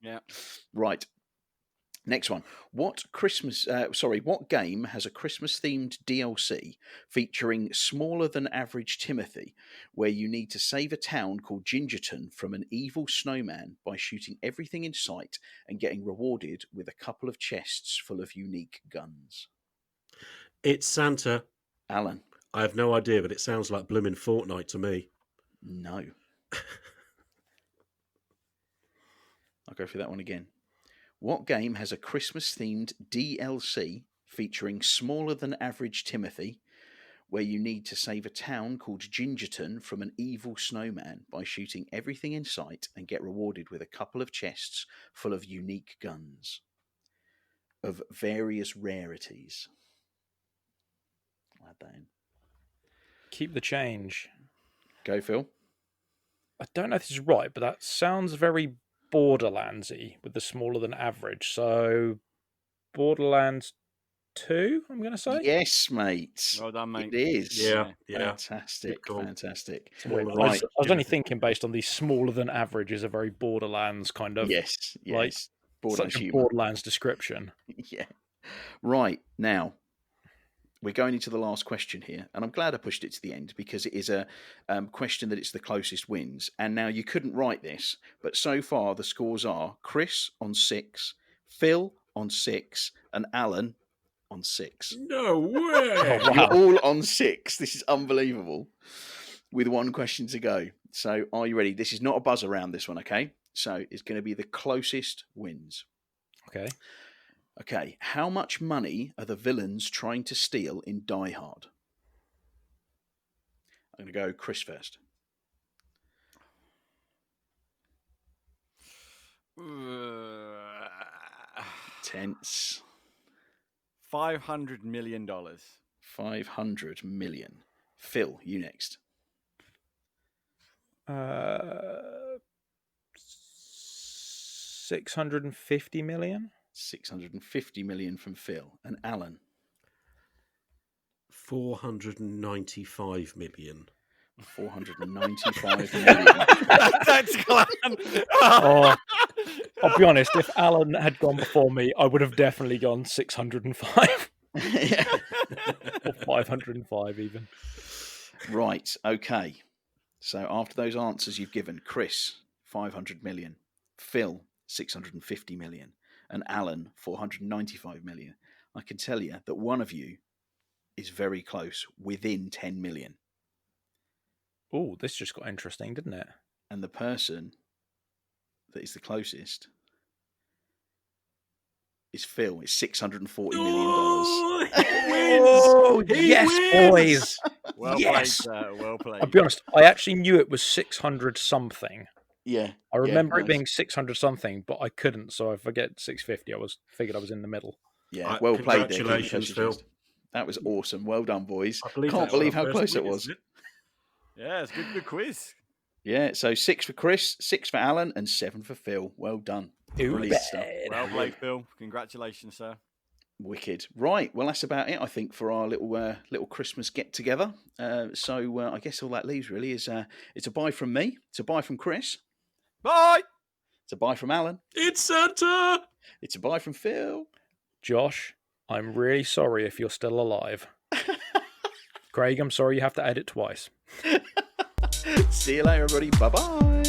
Yeah. Right. Next one. What game has a Christmas-themed DLC featuring smaller than average Timothy, where you need to save a town called Gingerton from an evil snowman by shooting everything in sight and getting rewarded with a couple of chests full of unique guns? It's Santa. Alan. I have no idea, but it sounds like blooming Fortnite to me. No. I'll go through that one again. What game has a Christmas-themed DLC featuring smaller than average Timothy, where you need to save a town called Gingerton from an evil snowman by shooting everything in sight and get rewarded with a couple of chests full of unique guns of various rarities? I'll add that in. Keep the change. Go, Phil. I don't know if this is right, but that sounds very Borderlands-y with the smaller than average. So, Borderlands 2, I'm going to say? Yes, mate. Well done, mate. It is. Yeah. Fantastic. Cool. Fantastic. Right. I was only thinking based on the smaller than average is a very Borderlands kind of... Yes. Like, Borderlands such a humor. Borderlands description. Yeah. Right. Now, we're going into the last question here, and I'm glad I pushed it to the end because it is a question that it's the closest wins. And now you couldn't write this, but so far the scores are Chris on 6, Phil on 6, and Alan on 6. No way! Oh, wow. You're all on 6. This is unbelievable. With one question to go. So are you ready? This is not a buzz around, this one, okay? So it's going to be the closest wins. Okay. Okay, how much money are the villains trying to steal in Die Hard? I'm going to go Chris first. Tense. $500 million. 500 million. Phil, you next. 650 million. 650 million from Phil. And Alan. 495 million. 495 million. That's clan. Oh, I'll be honest, if Alan had gone before me, I would have definitely gone 605. Yeah. Or 505 even. Right, okay. So after those answers you've given, Chris, 500 million. Phil, 650 million. And Alan, 495 million. I can tell you that one of you is very close, within 10 million. Oh, this just got interesting, didn't it? And the person that is the closest is Phil. It's $640 million. Oh, yes, boys. Well yes. played, well played. I'll be honest, I actually knew it was 600 something. Yeah. I remember it nice. being 600 something, but I couldn't, so I forget 650. Figured I was in the middle. Yeah, well played there. Congratulations, Phil. That was awesome. Well done, boys. Can't believe how close it was. Yeah, it's good quiz. Yeah, so 6 for Chris, 6 for Alan, and 7 for Phil. Well done. Brilliant stuff. Well played, Phil. Congratulations, sir. Wicked. Right, well, that's about it, I think, for our little Christmas get-together. So I guess all that leaves, really, is it's a bye from me. It's a bye from Chris. Bye! It's a bye from Alan. It's Santa! It's a bye from Phil. Josh, I'm really sorry if you're still alive. Craig, I'm sorry you have to edit twice. See you later, everybody. Bye-bye.